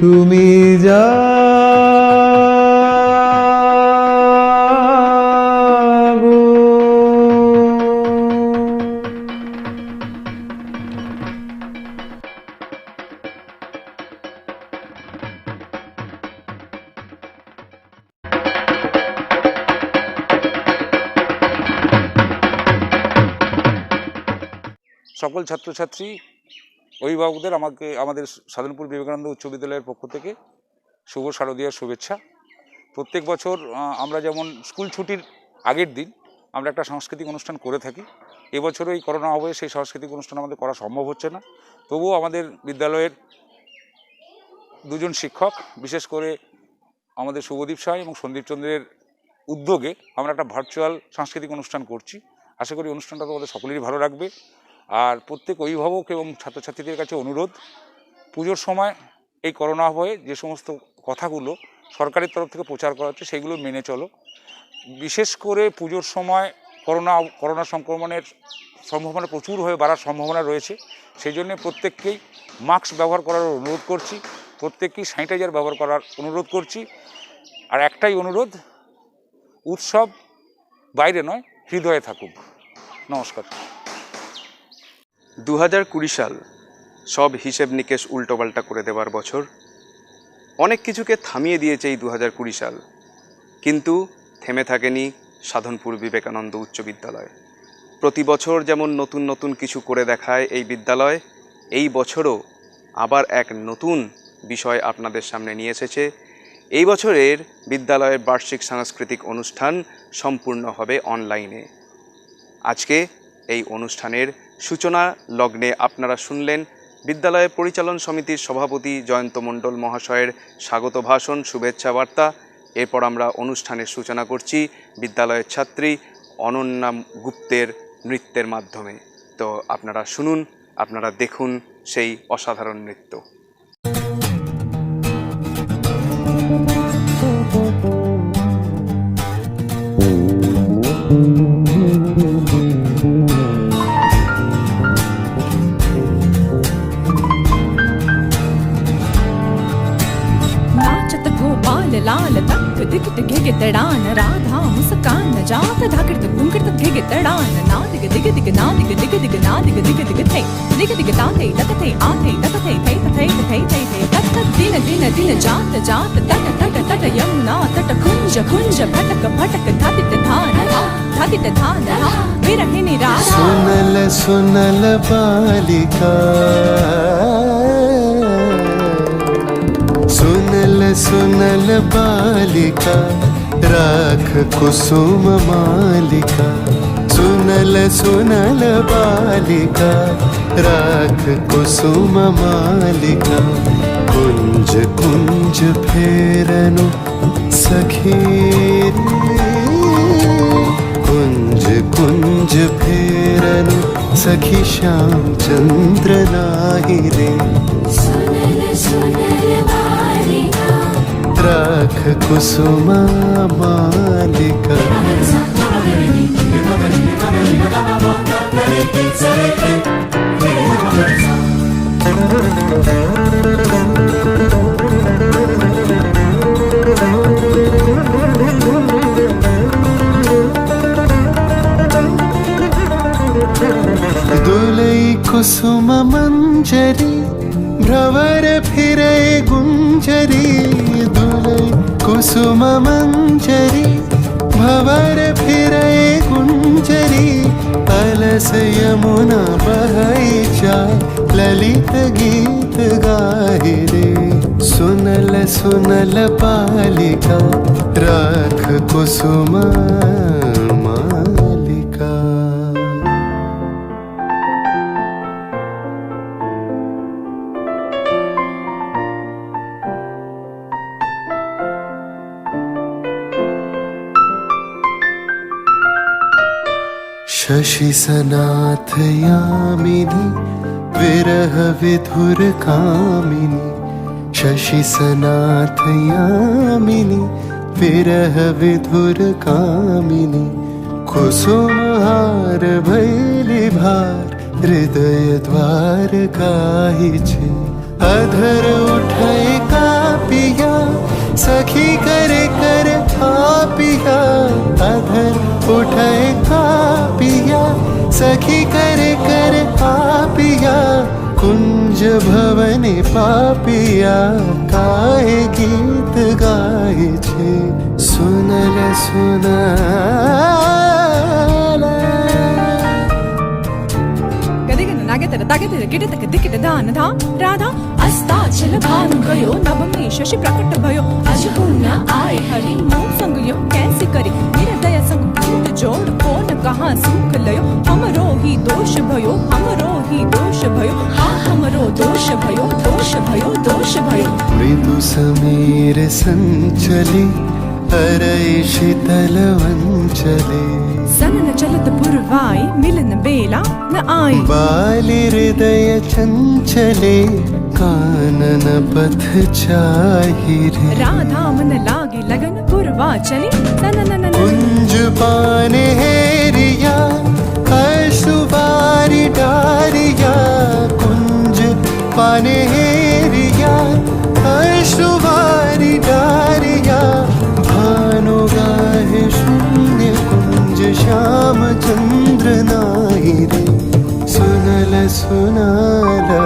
তুমি যা সকল ছাত্রছাত্রী অভিভাবকদের আমাদের সাধনপুর বিবেকানন্দ উচ্চ বিদ্যালয়ের পক্ষ থেকে শুভ শারদীয়ার শুভেচ্ছা। প্রত্যেক বছর আমরা যেমন স্কুল ছুটির আগের দিন আমরা একটা সাংস্কৃতিক অনুষ্ঠান করে থাকি, এবছরও এই করোনা আবহে সেই সাংস্কৃতিক অনুষ্ঠান আমাদের করা সম্ভব হচ্ছে না। তবুও আমাদের বিদ্যালয়ের দুজন শিক্ষক, বিশেষ করে আমাদের শুভদীপ সাহা এবং সন্দীপ চন্দ্রের উদ্যোগে আমরা একটা ভার্চুয়াল সাংস্কৃতিক অনুষ্ঠান করছি। আশা করি অনুষ্ঠানটা তোমাদের সকলেরই ভালো লাগবে। আর প্রত্যেক অভিভাবক এবং ছাত্রছাত্রীদের কাছে অনুরোধ, পুজোর সময় এই করোনা আবহে যে সমস্ত কথাগুলো সরকারের তরফ থেকে প্রচার করা হচ্ছে সেগুলো মেনে চলো। বিশেষ করে পুজোর সময় করোনা সংক্রমণের সম্ভাবনা প্রচুর হয়ে বাড়ার সম্ভাবনা রয়েছে, সেই জন্য প্রত্যেককেই মাস্ক ব্যবহার করার অনুরোধ করছি, প্রত্যেককেই স্যানিটাইজার ব্যবহার করার অনুরোধ করছি। আর একটাই অনুরোধ, উৎসব বাইরে নয়, হৃদয়ে থাকুক। নমস্কার। 2020 সাল সব হিসেব নিকেশ উল্টোপাল্টা করে দেওয়ার বছর। অনেক কিছুকে থামিয়ে দিয়েছে এই 2020 সাল, কিন্তু থেমে থাকেনি সাধনপুর বিবেকানন্দ উচ্চ বিদ্যালয়। প্রতি বছর যেমন নতুন নতুন কিছু করে দেখায় এই বিদ্যালয়, এই বছরও আবার এক নতুন বিষয় আপনাদের সামনে নিয়ে এসেছে। এই বছরের বিদ্যালয়ের বার্ষিক সাংস্কৃতিক অনুষ্ঠান সম্পূর্ণ হবে অনলাইনে। আজকে এই অনুষ্ঠানের সূচনা লগ্নে আপনারা শুনলেন বিদ্যালয়ের পরিচালন সমিতির সভাপতি জয়ন্ত মণ্ডল মহাশয়ের স্বাগত ভাষণ, শুভেচ্ছা বার্তা। এরপর আমরা অনুষ্ঠানের সূচনা করছি বিদ্যালয়ের ছাত্রী অনন্যা গুপ্তের নৃত্যের মাধ্যমে। তো আপনারা শুনুন, আপনারা দেখুন সেই অসাধারণ নৃত্য। लाल तक दिखत घेगे तड़ान राधा मुस्कान जात धाकट घुंकट घेगे तड़ान ना दिग दिग दिग ना दिग दिग दिग ना दिग दिग दिग थे दिग दिग ता थे तक थे आ थे तक थे थे थे थे थे थे तक तक दिन दिन दिन जात जात तट तट तट यमुना तट कुंज कुंज भटक भटक धातित धान धातित धान विरहिनी राधा। सुनल सुनल बालिका, सुनल सुनल बालिका, राख कुसुम मालिका। सुनल सुनल बालिका, राख कुसुम मालिका। कुंज कुंज फेरनु सखी रे, कुंज कुंज फेरनु सखी श्याम चंद्र नाही रे। राख कुसुम मालिका। दुलै कुसुम मंजरी, भ्रवर फिरे गुंजरी। दुलै कुसुम मंजरी, भवर फिरे गुंजरी। अलस यमुना बहै जाय, ललित गीत गाहि रे। सुनल सुनल बालिका, राख कुसुम मालिका। शशि सनाथ यामिनी, विरह विधुर कामिनी। शशि सनाथ यामिनी, विरह विधुर कामिनी। कुसुम हार भैली भार, हृदय द्वार गाहि छे। अधर उठाए का पिया सखी करे कर पिया अधर उठाए का पिया सखी करे कर पिया कुंज भवने पापिया काहे गीत गाए छे सुनल सुनाला गदिगन नागेतर तागेतर गिडतक दिकिट दान धा राधा अस्ताचल भानु गयो नवमी शशि प्रकट भयो अज पुण्य आए हरि मोह संग यो कैसे करी निरदय संग भूत जोड़ कौन कहाँ सुख लयो हमरो ही दोष भयो हमरो ही दोष भयो हाँ हमरो दोष भयो दोष भयो दोष भयो मृदु समीर संचले हरय शीतल वंचले सनन चलत पुरवाई मिलन बेला न आई बाली हृदय चंचले कानन पथ चाहिरे राधा मन लागे लगन पुरवा चली नन कुंज पाने हेरिया अशुवारी डारिया कुंज पाने हेरिया अशुवारी डारिया भानु गाहे शून्य कुंज श्याम चंद्र नाहिरे सुनल सुनाला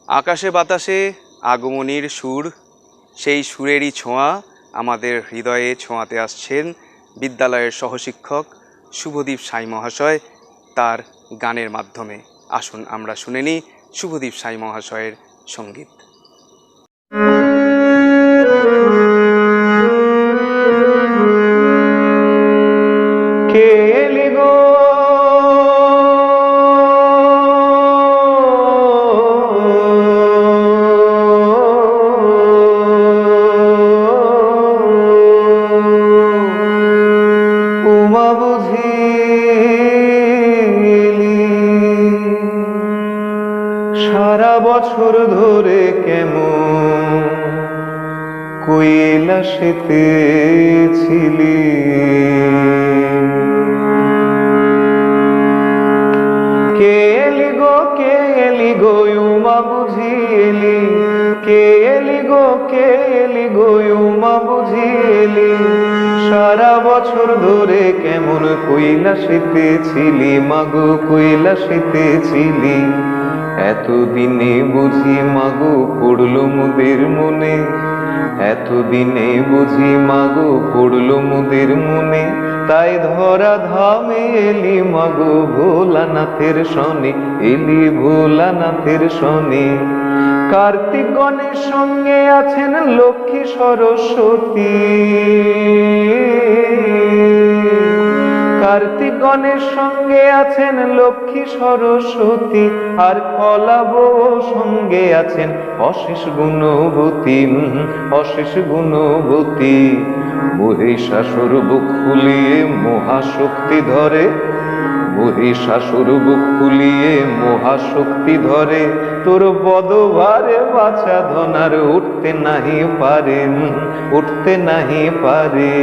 আকাশে বাতাসে আগমনীর সুর সেই সুরেরই ছোঁয়া আমাদের হৃদয়ে ছোঁয়াতে আসছেন বিদ্যালয়ের সহশিক্ষক শুভদীপ সাই মহাশয় তার গানের মাধ্যমে। আসুন আমরা শুনে নিই শুভদীপ সাই মহাশয়ের সঙ্গীত। সারা বছর ধরে কেমন কৈলাসেতে ছিলি কে এলি গো উমা বুঝিলি কে এলি গো উমা বুঝিলি সারা বছর ধরে কেমন কৈলাসেতে ছিলি মাগো কৈলাসেতে ছিলি এতদিনে বুঝি মাগো পড়লো মোদের মনে এতদিনে বুঝি মাগো পড়লো মোদের মনে তাই ধরা ধামে এলি মাগো ভোলানাথের শনে এলি ভোলানাথের শনে কার্তিক গণের সঙ্গে আছেন লক্ষ্মী সরস্বতী কার্তিক গণের সঙ্গে আছেন লক্ষ্মী সরস্বতী আর কলাব সঙ্গে আছেন অশেষ গুণবতী অশেষ গুণবতী মহিষাসুর বুক ফুলিয়ে মহাশক্তি ধরে মহিষাসুর বুক ফুলিয়ে মহাশক্তি ধরে তোর বদভারে বাছা ধনার উঠতে নাহি পারে উঠতে নাহি পারে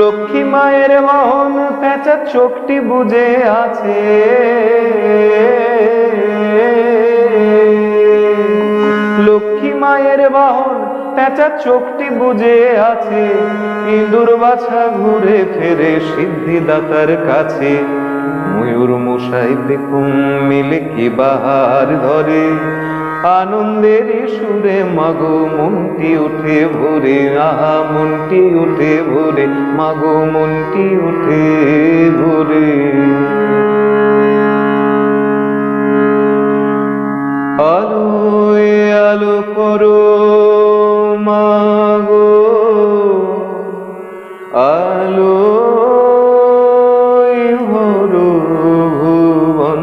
লক্ষ্মী মায়ের বাহন পেঁচা চোখটি বুঝে আছে লক্ষ্মী মায়ের বাহন পেঁচা চোখটি বুঝে আছে ইঁদুর বাছা ঘুরে ফেরে সিদ্ধিদাতার কাছে ময়ূর মশাই দেখুন মিলে কি বাহার ধরে আনন্দের সুরে মাগো মনটি উঠে ভোরে, আহা মনটি উঠে ভোরে, মাগো মনটি উঠে ভোরে। আলোয় আলো করো মাগো, আলোয় ভরো ভুবন,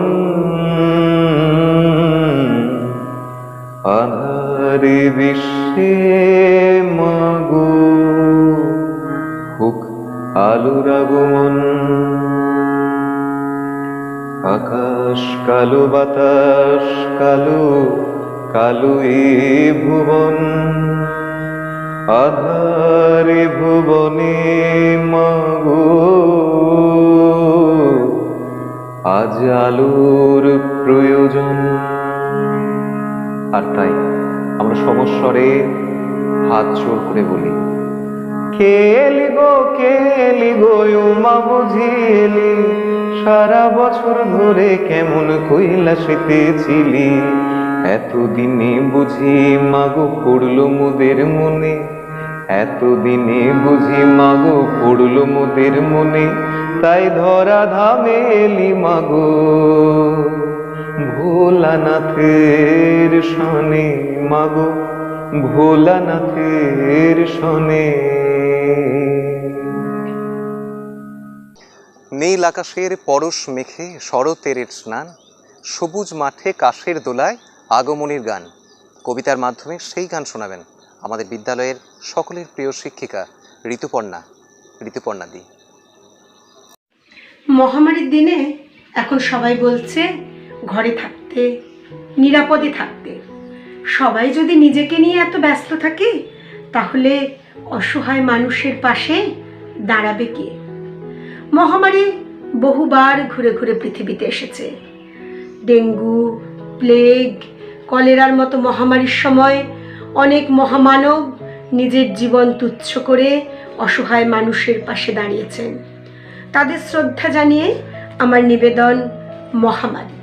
আধারে বিশ্বে মাগো হোক আলোর আগমন। আকাশ কালো, বাতাস কালো, কালো এ ভুবন, আধারে ভুবনে মাগো আজ আলোর প্রয়োজন। আর তাই আমরা সমস্বরে হাত জোড় করে বলি, কেলি গো মা বুঝিলি, সারা বছর ধরে কেমন কৈলাসেতে ছিলি, এতদিনে বুঝি মাগো পড়লো মোদের মনে, এতদিনে বুঝি মাগো পড়লো মোদের মনে, তাই ধরা ধামে এলি মাগো ভোলানাথের শনে, মাগো ভোলানাথের শনে। নীল আকাশের পরশ মেখে শরতের স্নান, সবুজ মাঠে কাশের দোলায় আগমনীর গান। কবিতার মাধ্যমে সেই গান শোনাবেন আমাদের বিদ্যালয়ের সকলের প্রিয় শিক্ষিকা ঋতুপর্ণা দি। মহামারীর দিনে এখন সবাই বলছে ঘরে থাকতে, নিরাপদে থাকতে। সবাই যদি নিজেকে নিয়ে এত ব্যস্ত থাকে, তাহলে অসহায় মানুষের পাশে দাঁড়াবে কে? মহামারী বহুবার ঘুরে ঘুরে পৃথিবীতে এসেছে। ডেঙ্গু, প্লেগ, কলেরার মতো মহামারীর সময় অনেক মহামানব নিজের জীবন তুচ্ছ করে অসহায় মানুষের পাশে দাঁড়িয়েছেন। তাদের শ্রদ্ধা জানিয়ে আমার নিবেদন মহামারী।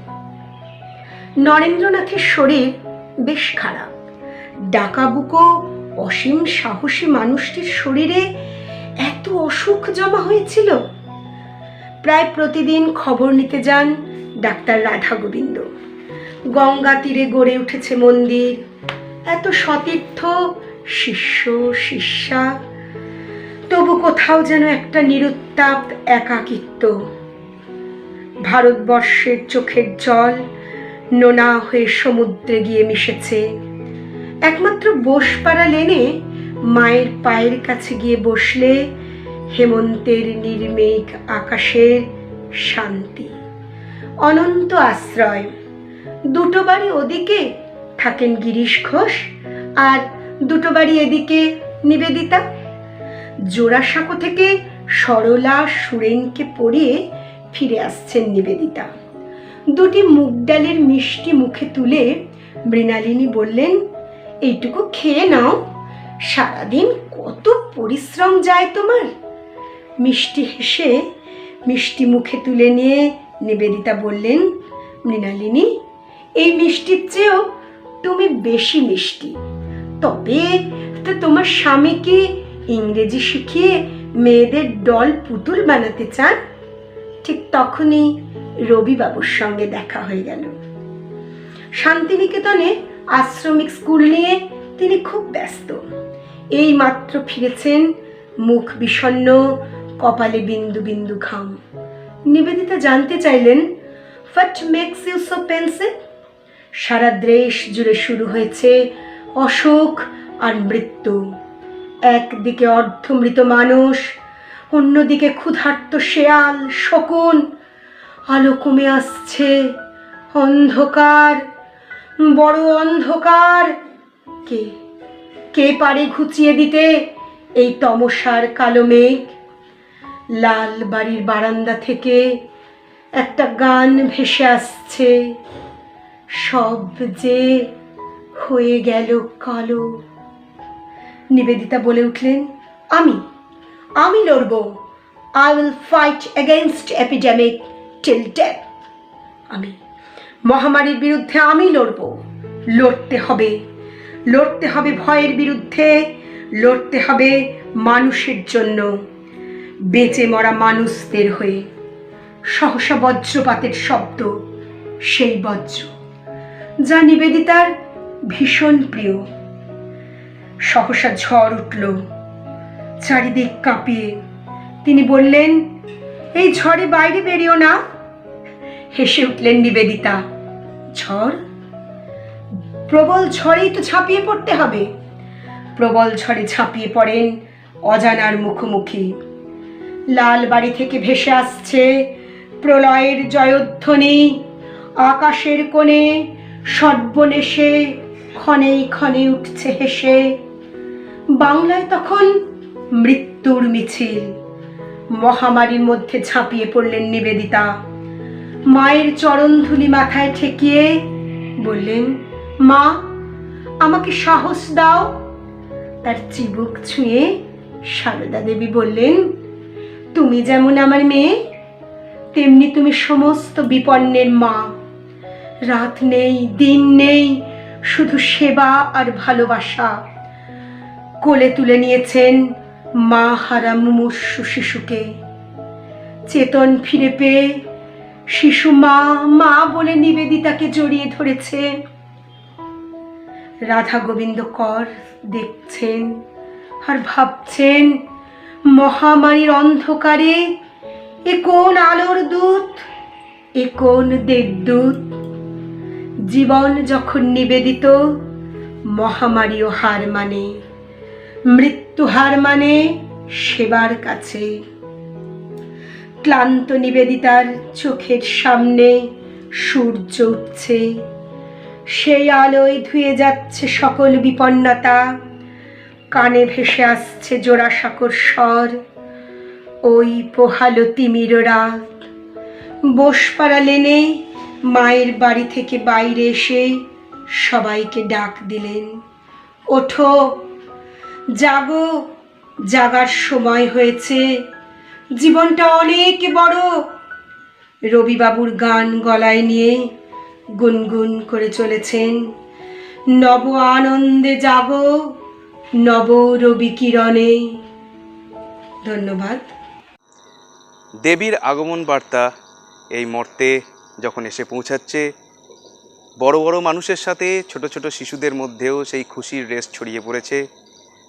নরেন্দ্রনাথের শরীর বেশ খারাপ। ডাকাবুকো অসীম সাহসী মানুষটির শরীরে এত অসুখ জমা হয়েছিল। প্রায় প্রতিদিন খবর নিতে যান ডাক্তার রাধা গোবিন্দ। গঙ্গা তীরে গড়ে উঠেছে মন্দির, এত সতীর্থ, শিষ্য শিষ্যা, তবু কোথাও যেন একটা নিরুত্তাপ একাকিত্ব। ভারতবর্ষের চোখের জল নোনা হয়ে সমুদ্রে গিয়ে মিশেছে। একমাত্র বোসপাড়া লেনে মায়ের পায়ের কাছে গিয়ে বসলে হেমন্তের নির্মেঘ আকাশের শান্তি, অনন্ত আশ্রয়। দুটো বাড়ি ওদিকে থাকেন গিরিশ ঘোষ, আর দুটো বাড়ি এদিকে নিবেদিতা। জোড়াসাঁকো থেকে সরলা সুরেনকে পড়িয়ে ফিরে আসছেন নিবেদিতা। দুটি মুগ ডালের মিষ্টি মুখে তুলে মৃণালিনী বললেন, এইটুকু খেয়ে নাও, সারাদিন কত পরিশ্রম যায় তোমার। মিষ্টি হেসে মিষ্টি মুখে তুলে নিয়ে নিবেদিতা বললেন, মৃণালিনী, এই মিষ্টির চেয়েও তুমি বেশি মিষ্টি। তবে তো তোমার স্বামী কি ইংরেজি শিখিয়ে মেয়েদের ডল পুতুল বানাতে চান? ঠিক তখনই রবিবাবুর সঙ্গে দেখা হয়ে গেল। শান্তিনিকেতনে আশ্রমিক স্কুল নিয়ে তিনি খুব ব্যস্ত। এই মাত্র ফিরেছেন, মুখ বিষণ্ণ, কপালে বিন্দু বিন্দু ঘাম। নিবেদিতা জানতে চাইলেন, what makes you so pensive? সারা দেশ জুড়ে শুরু হয়েছে অসুখ আর মৃত্যু। একদিকে অর্ধমৃত মানুষ, অন্যদিকে ক্ষুধার্ত শেয়াল, শকুন। আলো কমে আসছে, অন্ধকার, বড় অন্ধকার। কে কে পারে ঘুচিয়ে দিতে এই তমসার কালো মেঘ? লাল বাড়ির বারান্দা থেকে একটা গান ভেসে আসছে, সব যে হয়ে গেল কালো। নিবেদিতা বলে উঠলেন, আমি লড়ব। I will fight against epidemic till death. আমি মহামারীর বিরুদ্ধে আমি লড়ব। লড়তে হবে, লড়তে হবে ভয়ের বিরুদ্ধে, লড়তে হবে মানুষের জন্য, বেঁচে মরা মানুষদের হয়ে। সহসা বজ্রপাতের শব্দ, সেই বজ্র যা নিবেদিতার ভীষণ প্রিয়। সহসা ঝড় উঠল, চারিদিক কাঁপিয়ে। তিনি বললেন, এই ঝড়ে বাইরে বেরিও না। হেসে উঠলেন নিবেদিতা, ঝড়? প্রবল ঝড়েই তো ঝাঁপিয়ে পড়তে হবে। প্রবল ঝড়ে ঝাঁপিয়ে পড়েন অজানার মুখোমুখি। লাল বাড়ি থেকে ভেসে আসছে প্রলয়ের জয়ধ্বনি। আকাশের কোণে সর্বনেশে ক্ষণে ক্ষণে উঠছে হেসে। বাংলায় তখন মৃত্যুর মিছিল। মহামারীর মধ্যে ঝাঁপিয়ে পড়লেন নিবেদিতা। মায়ের চরণধুলি মাথায় ঠেকিয়ে বললেন, মা, আমাকে সাহস দাও। তার চিবুক ছুঁয়ে সারদা দেবী বললেন, তুমি যেমন আমার মেয়ে, তেমনি তুমি সমস্ত বিপন্নের মা। রাত নেই, দিন নেই, শুধু সেবা আর ভালোবাসা। কোলে তুলে নিয়েছেন মা হারা মুমূর্ষু শিশুকে। চেতন ফিরে পেয়ে শিশু মা মা বলে নিবেদিতাকে জড়িয়ে ধরেছে। রাধা গোবিন্দ কর দেখছেন আর ভাবছেন, মহামারীর অন্ধকারে এ কোন আলোর দূত, এ কোন দেবদূত। জীবন যখন নিবেদিত, মহামারীও হার মানে, মৃত্যু হার মানে সেবার কাছে। ক্লান্ত নিবেদিতার চোখের সামনে সূর্য উঠছে। সেই আলোয় ধুয়ে যাচ্ছে সকল বিপন্নতা। কানে ভেসে আসছে জোড়াসাঁকোর স্বর। ওই পোহালো তিমির রাত। বোসপাড়া লেনে মায়ের বাড়ি থেকে বাইরে এসে সবাইকে ডাক দিলেন, ওঠো, জাগো, জাগার সময় হয়েছে। জীবনটা অনেক বড়। রবিবাবুর গান গলায় নিয়ে গুনগুন করে চলেছেন, নব আনন্দে জাগো, নব রবি কিরণে। ধন্যবাদ। দেবীর আগমন বার্তা এই মর্তে যখন এসে পৌঁছাচ্ছে, বড় বড় মানুষের সাথে ছোট ছোট শিশুদের মধ্যেও সেই খুশির রেশ ছড়িয়ে পড়েছে।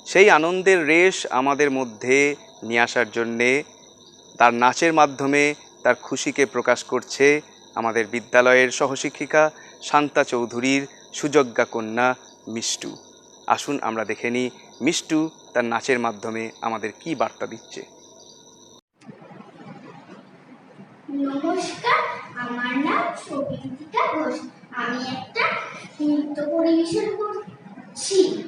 সেই আনন্দের রেশ আমাদের মধ্যে নিয়ে আসার জন্যে তার নাচের মাধ্যমে তার খুশিকে প্রকাশ করছে আমাদের বিদ্যালয়ের সহশিক্ষিকা শান্তা চৌধুরীর সুযোগ্যা কন্যা মিষ্টু। আসুন আমরা দেখে নিই মিষ্টু তার নাচের মাধ্যমে আমাদের কি বার্তা দিচ্ছে। নমস্কার, আমার নাম সবিতা ঘোষ। আমি একটা নৃত্য পরিবেশন করছি।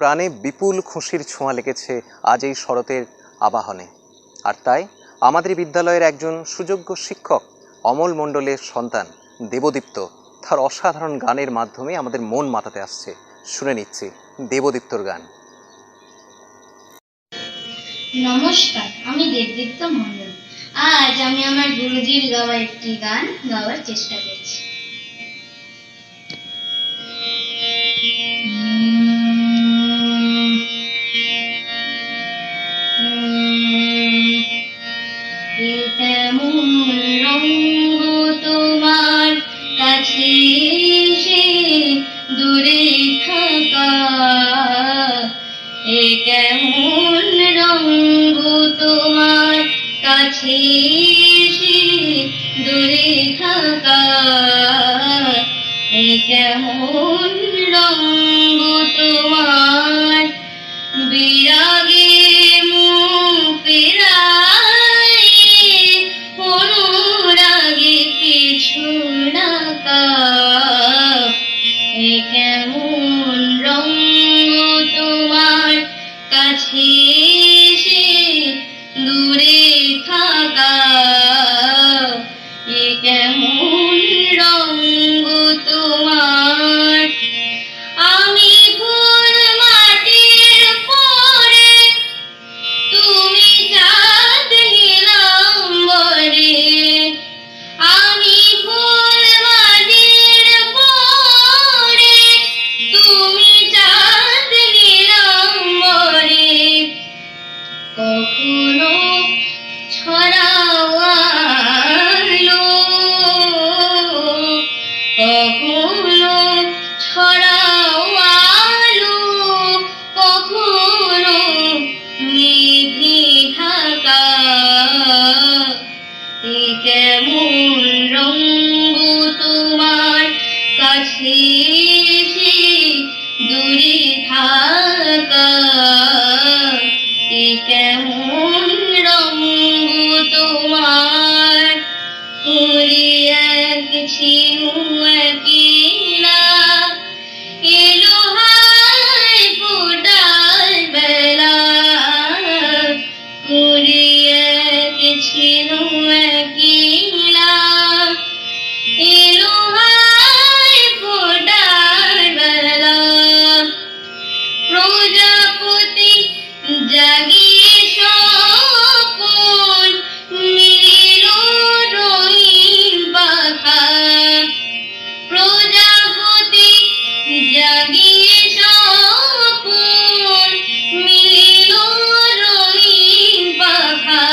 প্রাণে বিপুল খুশির ছোঁয়া লেগেছে আজ এই শরতের আবাহনে। আর তাই আমাদের বিদ্যালয়ের একজন সুযোগ্য শিক্ষক অমল মণ্ডলের সন্তান দেবদীপ্ত তার অসাধারণ গানের মাধ্যমে আমাদের মন মাতাতে আসছে। শুনে নিচ্ছি দেবদীপ্তর গান। নমস্কার, আমি দেবদীপ্ত মণ্ডল। আজ আমি আমার গুরুজির গাওয়া একটি গান গাওয়ার চেষ্টা করছি। কেমন রঙ তোমার কাছে এসে দূরে থাকা, এ কেমন রঙ তোমার কাছে এসে দূরে থাকা, এ কেমন রঙ তোমার বিরাগে মুখ ফেরায়, অনুরাগে পিছু ডাকা, এ কেমন রঙ তোমার কাছে এসে দূরে থাকা, এ কেমন রঙ তোমার। আমি ফুল মাটির পরে, তুমি চাঁদ নীলাম্বরে, আমি ফুল মাটির পরে, তুমি চাঁদ নীলাম্বরে, কখনো ছড়াও আলো, কখনো ছড়াও আলো, কখনো মেঘে ঢাকা, এ কেমন রঙ তোমার কাছে এসে দূরে থাকা, এ কেমন রঙ তোমার। কুড়ি এক ছিনু একলা, এলো হায় ফোটার বেলা, কুড়ি এক ছিনু একলা, এলো হায় ফোটার বেলা, প্রজাপতি জাগিয়ে স্বপন নীল রঙিন পাখা, প্রজাপতি জাগিয়ে স্বপন নীল রঙিন পাখা,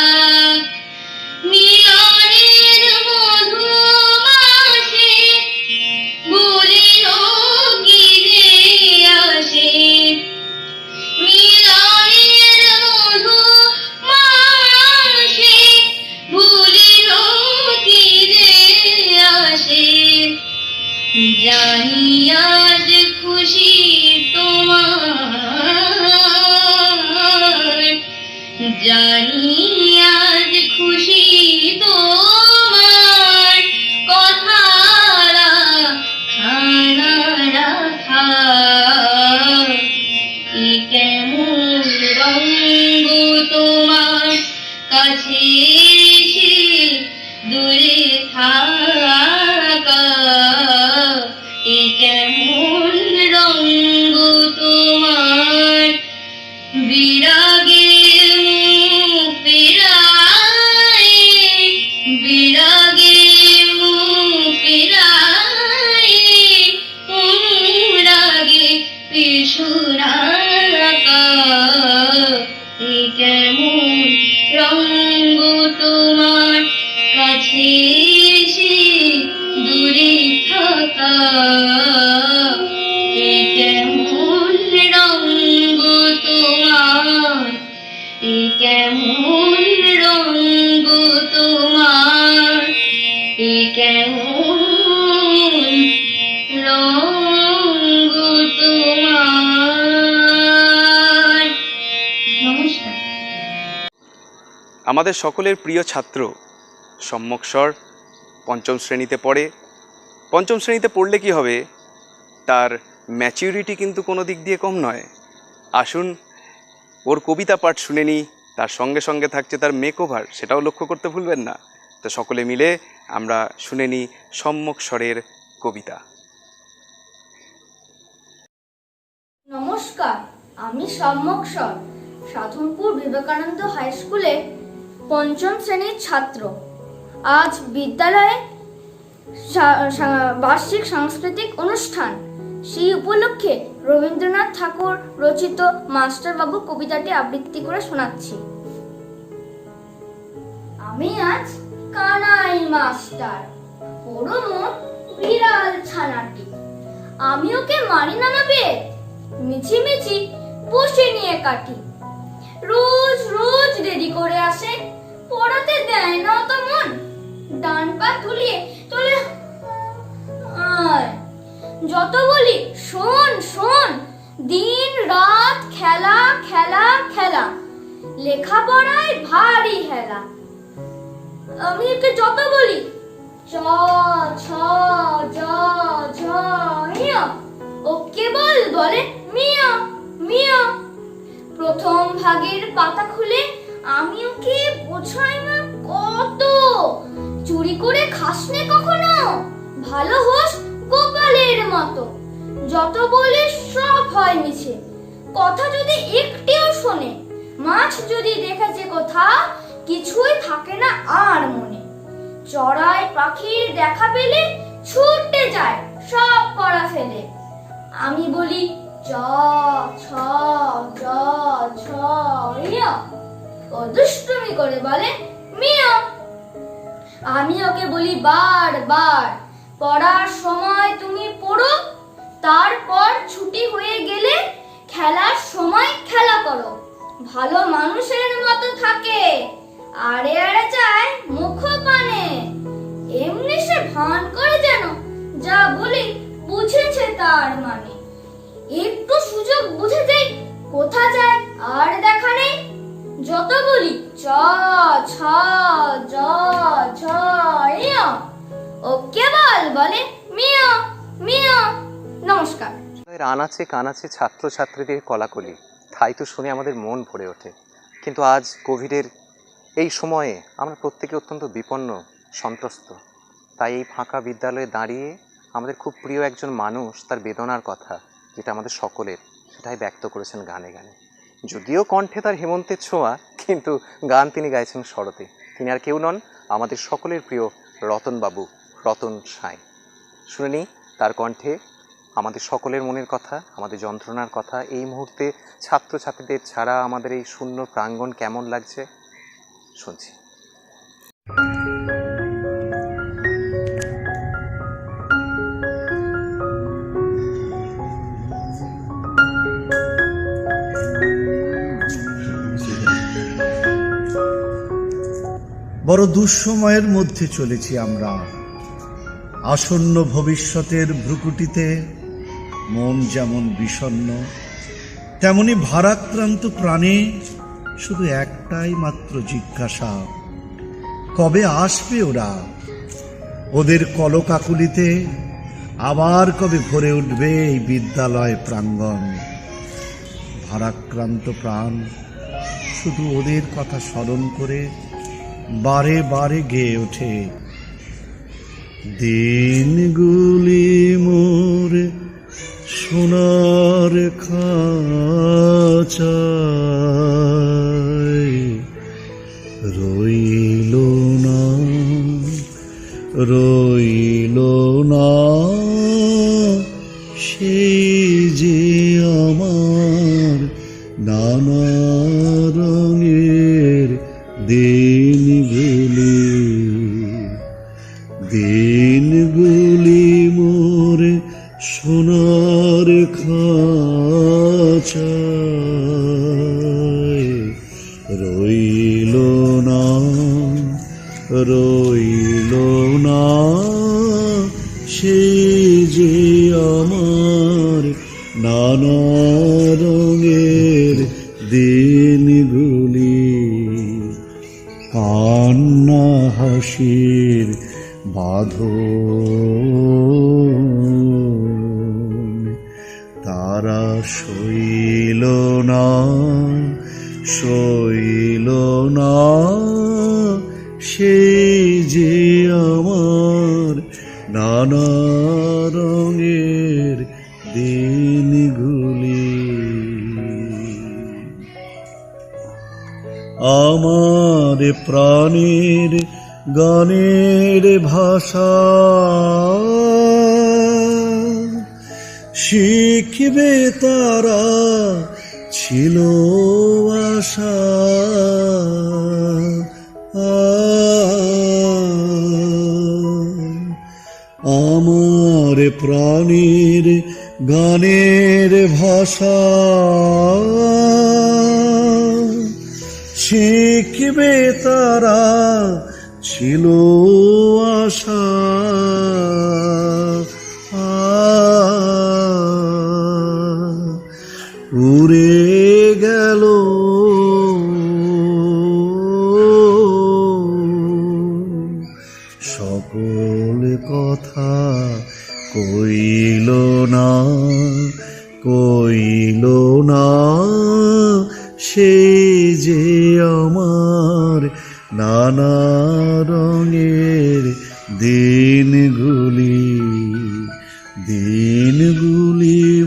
মিলনের মধুমাসে ভুলিল কি যে আসে, মিলনের মধুমাসে ভুলিল কি যে আসে, জানি আজ খুশি তোমার, জানি আজ খুশি তোমার, কথারা খানা রাখা, এ কেমন রঙ তোমার কাছে এসে দূরে থাকা, এ কেমন রঙ তোমার বিরাগে মুখ ফেরায়, বিরাগে মুখ ফেরায়, অনুরাগে পিছু ডাকা, এ কেমন রঙ তোমার কাছে এসে দূরে থাকা, এ কেমন রঙ তোমার, এ কেমন রঙ তোমার, এ কেমন রঙ তোমার। নমস্কার। আমাদের সকলের প্রিয় ছাত্র সম্যক স্বর পঞ্চম শ্রেণীতে পড়ে। পঞ্চম শ্রেণীতে পড়লে কি হবে, তার ম্যাচিউরিটি কিন্তু কোনো দিক দিয়ে কম নয়। আসুন ওর কবিতা পাঠ শুনে নিই, তার সঙ্গে সঙ্গে থাকছে তার মেকওভার, সেটাও লক্ষ্য করতে ভুলবেন না। তো সকলে মিলে আমরা শুনে নিই সম্যক স্বরের কবিতা। নমস্কার, আমি সম্যক স্বর, সাধনপুর বিবেকানন্দ হাই স্কুলের ৫ম শ্রেণীর ছাত্র। আজ বিদ্যালয়ে বার্ষিক সাংস্কৃতিক অনুষ্ঠান, সেই উপলক্ষে রবীন্দ্রনাথ ঠাকুর রচিত মাস্টারবাবু কবিতাটি আবৃত্তি করে শোনাচ্ছি। আমি আজ কানাই মাস্টার, বড় মন বিড়াল ছানাটি, আমি ওকে মারি না বেদ, মিছি মিছি বসে নিয়ে কাটি। রোজ রোজ দেরি করে আসে, পড়াতে দেয় না তো মন, ডান পা তুলিয়ে তোলে যত বলি শোন শোন, দিন রাত খেলা খেলা খেলা, লেখাপড়ায় ভারী হেলা। আমি ওকে যত বলি চ ছ জ ঝ ইয়া, ও কেবল বলে মিয়া মিয়া। প্রথম ভাগের পাতা খুলে আমি ওকে বোঝাই না কত, চুরি করে খাসনে কখনো, ভালো হোস গোপালের মতো। যত বলে সব হয় মিছে, কথা যদি একটিও শোনে, মাছ যদি দেখেছে কোথাও, কিছুই থাকে না আর মনে। চড়াই পাখির দেখা পেলে ছুটে যায় সব পড়া ফেলে। আমি বলি চ ছ জ ঝ ইয়া, ও দুষ্টুমি করে বলে মিয়া। আমি ওকে বলি বারবার, পড়ার সময় তুমি পড়ো, তারপর ছুটি হয়ে গেলে খেলার সময় খেলা করো। ভালো মানুষের মতো থাকে, আড়ে আড়ে চায় মুখ পানে, এমনি সে ভান করে যেন যা বলি বুঝেছে তার মানে। একটু সুযোগ বুঝে যাই কোথা যায় আর দেখা নেই, যত বলি চ ছ জ ঝ ইয়া, ও কেবল বলে মিয়া মিয়া। নমস্কার। আনাচে কানাচে ছাত্রছাত্রীদের কলাকলি, তাই তো শুনে আমাদের মন ভরে ওঠে। কিন্তু আজ কোভিডের এই সময়ে আমরা প্রত্যেকে অত্যন্ত বিপন্ন, সন্ত্রস্ত। তাই এই ফাঁকা বিদ্যালয়ে দাঁড়িয়ে আমাদের খুব প্রিয় একজন মানুষ তার বেদনার কথা, যেটা আমাদের সকলের, সেটাই ব্যক্ত করেছেন গানে গানে। যদিও কণ্ঠে তার হেমন্তের ছোঁয়া, কিন্তু গান তিনি গাইছেন স্বরতে। তিনি আর কেউ নন, আমাদের সকলের প্রিয় রতনবাবু, রতন সাঁই। শুনে নিই তার কণ্ঠে আমাদের সকলের মনের কথা, আমাদের যন্ত্রণার কথা। এই মুহূর্তে ছাত্রছাত্রীদের ছাড়া আমাদের এই শূন্য প্রাঙ্গণ কেমন লাগছে শুনছি। বড় দুঃসময়ের মধ্যে চলেছি আমরা। আসন্ন ভবিষ্যতের ভ্রুকুটিতে মন যেমন বিষণ্ণ, তেমনি ভারাক্রান্ত প্রাণে শুধু একটাই মাত্র জিজ্ঞাসা, কবে আসবে ওরা? ওদের কলকাকুলিতে আবার কবে ভরে উঠবে এই বিদ্যালয় প্রাঙ্গণ? ভারাক্রান্ত প্রাণ শুধু ওদের কথা স্মরণ করে বারে বারে গেয়ে ওঠে, দিনগুলি মোর সোনার খাঁচায় রইল না, রইল না সেই যে আমার নানা রঙের দিনগুলি, দিনগুলি মোর সোনার খাঁচায় রইল না, রইল না সেই যে আমার নানা রঙের দিনগুলি। কান্না হাসির বাঁধন তারা সইল না, সইল না সেই যে আমার নানা রঙের দিনগুলি। আমার প্রাণের গানের ভাষা শিখবে তারা ছিল আশা। আমার প্রাণের গানের ভাষা শিখবে তারা ছিল আশা। উড়ে গেল সকল কথা, কইল না সেই যে আমার নানা রঙের দিনগুলি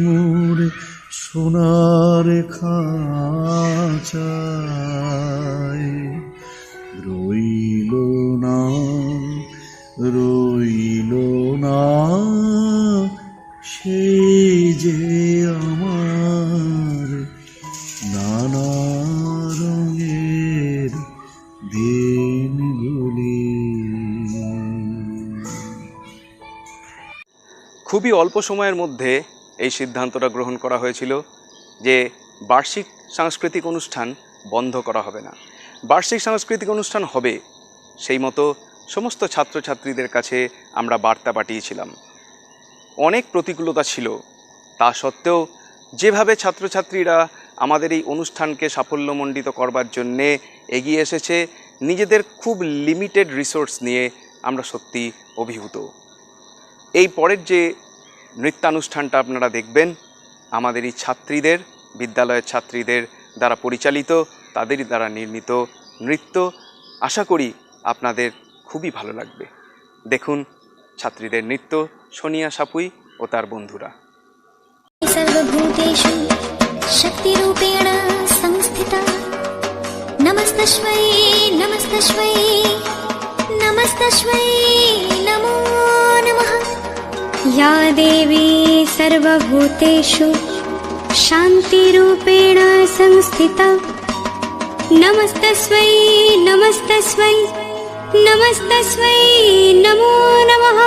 মোর সোনার খাঁচায় রইল না সেই যে আমার নানা রঙের দিনগুলি। খুবই অল্প সময়ের মধ্যে এই সিদ্ধান্তটা গ্রহণ করা হয়েছিল যে বার্ষিক সাংস্কৃতিক অনুষ্ঠান বন্ধ করা হবে না, বার্ষিক সাংস্কৃতিক অনুষ্ঠান হবে। সেই মতো সমস্ত ছাত্রছাত্রীদের কাছে আমরা বার্তা পাঠিয়েছিলাম। অনেক প্রতিকূলতা ছিল, তা সত্ত্বেও যেভাবে ছাত্রছাত্রীরা আমাদের এই অনুষ্ঠানকে সাফল্যমণ্ডিত করবার জন্যে এগিয়ে এসেছে, নিজেদের খুব লিমিটেড রিসোর্স নিয়ে, আমরা সত্যি অভিভূত। এই পরের যে নৃত্যানুষ্ঠানটা আপনারা দেখবেন, আমাদের এই ছাত্রীদের, বিদ্যালয়ের ছাত্রীদের দ্বারা পরিচালিত, তাদেরই দ্বারা নির্মিত নৃত্য। আশা করি আপনাদের খুবই ভালো লাগবে। দেখুন ছাত্রীদের নৃত্য, সোনিয়া সাপুই ও তার বন্ধুরা। सर्वभूतेषु शक्तिरूपेण संस्थिता नमस्तस्मै नमस्तस्मै नमस्तस्मै नमो नमः। या देवी सर्वभूतेषु शान्तिरूपेण संस्थिता नमस्तस्मै नमस्तस्मै नमस्तस्मै नमो नमः।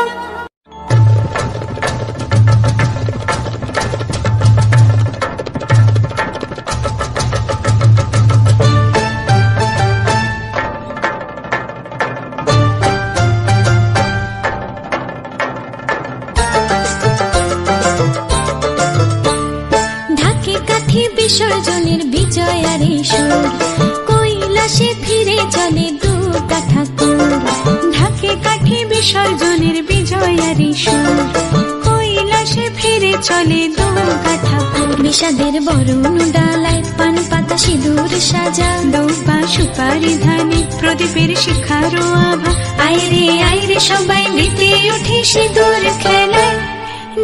বিসর্জনের বিজয়ারে সুর কৈলাসে ফিরে চলে দুর্গা ঠাকুর। ঢাকে কাঠি বিসর্জনের বিজয়ারে সুর কৈলাসে ফিরে চলে দুর্গা ঠাকুর। বিষাদের বরণ ডালায় পান পাতা সিঁদুর সাজা, দৌপা সুপারি ধানে প্রদীপের শিখারো আভা। আইরে সবাই মেতে উঠে সিঁদুর খেলায়,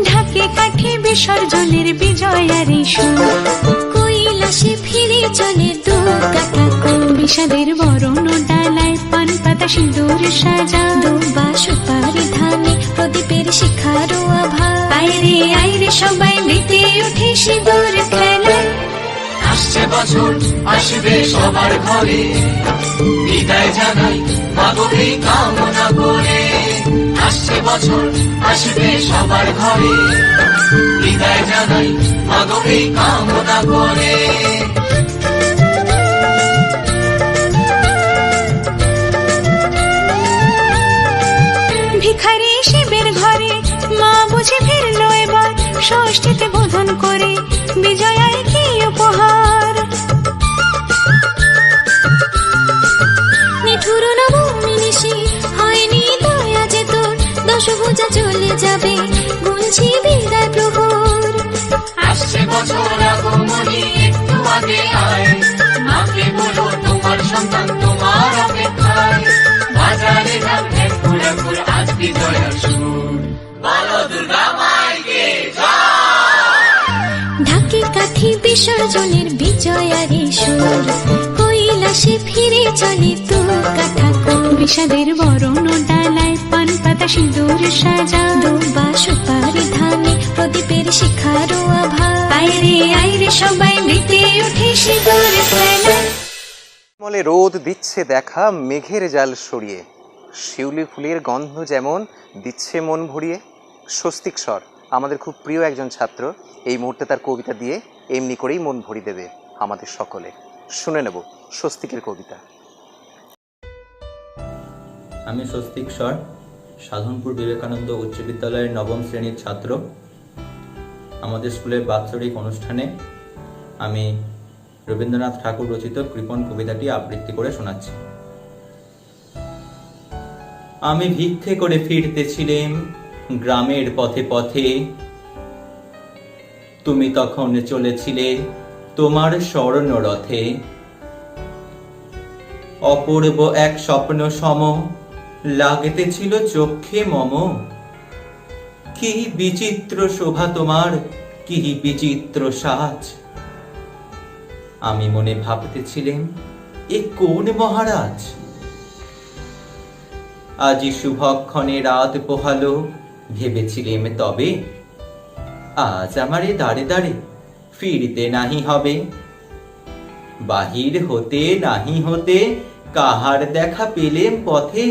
ঢাকে কাঠি বিসর্জনের বিজয়ারে সুর কৈলাসে ফিরে চলে দুর্গা ঠাকুর। বিষাদের বরণ ডালায় পান পাতা সিঁদুর সাজা, দৌবা সুপারি ধানে প্রদীপের শিখারো আভা। আইরে সবাই মেতে উঠে সিঁদুর খেলায়। আসছে বছর আসবে সবার ঘরে, বিদায় জানাই মাগো এই কামনা করে। আসছে বছর আসবে সবার ঘরে, বিদায় জানাই মাগো এই কামনা করে। ভিখারি শিবের ঘরে মা বুঝে ফিরল এবার, ষষ্ঠীতে বোধন করে বিজয়ায় কি উপহার। নিঠুর নবমী নিশি হয়নি দয়া যে তোর, দশভুজা চলে যাবে গুনছি বিদায় প্রহর। আসছে বছর আগমনী একটু আগে আয়, মাকে সন্তান তোমার অপেক্ষায় বাজারে ঢাক ঢেক ফুল আজ বিজয়ের সুর বলো দুর্গা মাইকে ঢাকি কাঠি বিসর্জনের বিজয়ারি সুর কৈলাসে ফিরে চলে তু কাঠা বিষাদের বরণ ডালায় পান পাতা সিঁদুর সাজা দুবা সুপারি ধানে প্রদীপের শিখারো আভা আইরে সবাই মেতে উঠে সিঁদুর ফেলায়। মলে রোদ দিচ্ছে দেখা মেঘের জাল সরিয়ে, শিউলি ফুলের গন্ধ যেমন দিচ্ছে মন ভরিয়ে। স্বস্তিক স্বর আমাদের খুব প্রিয় একজন ছাত্র, এই মুহূর্তে তার কবিতা দিয়ে এমনি করেই মন ভরিয়ে দেবে আমাদের সকলে। শুনে নেব স্বস্তিকের কবিতা। আমি স্বস্তিক স্বর, সাধনপুর বিবেকানন্দ উচ্চ বিদ্যালয়ের নবম শ্রেণীর ছাত্র। আমাদের স্কুলের বাৎসরিক অনুষ্ঠানে আমি রবীন্দ্রনাথ ঠাকুর রচিত কৃপণ কবিতাটি আবৃত্তি করে শোনাচ্ছি। আমি ভিক্ষে করে ফিরতেছিলাম গ্রামের পথে পথে, তুমি তখন চলেছিলে তোমার স্বর্ণ রথে। অপূর্ব এক স্বপ্ন সম লাগতেছিল চোখে মম, কি বিচিত্র শোভা তোমার, কি বিচিত্র সাজ। আমি মনে ভাবতেছিলাম এ কোন মহারাজ। আজি শুভক্ষণে রাত পোহালো, ভেবেছিলাম তবে আজ আমারে দাঁড়ে দাঁড়ে ফিরতে নাহি হবে। বাহির হতে নাহি হতে কাহার দেখা পেলেম পথে,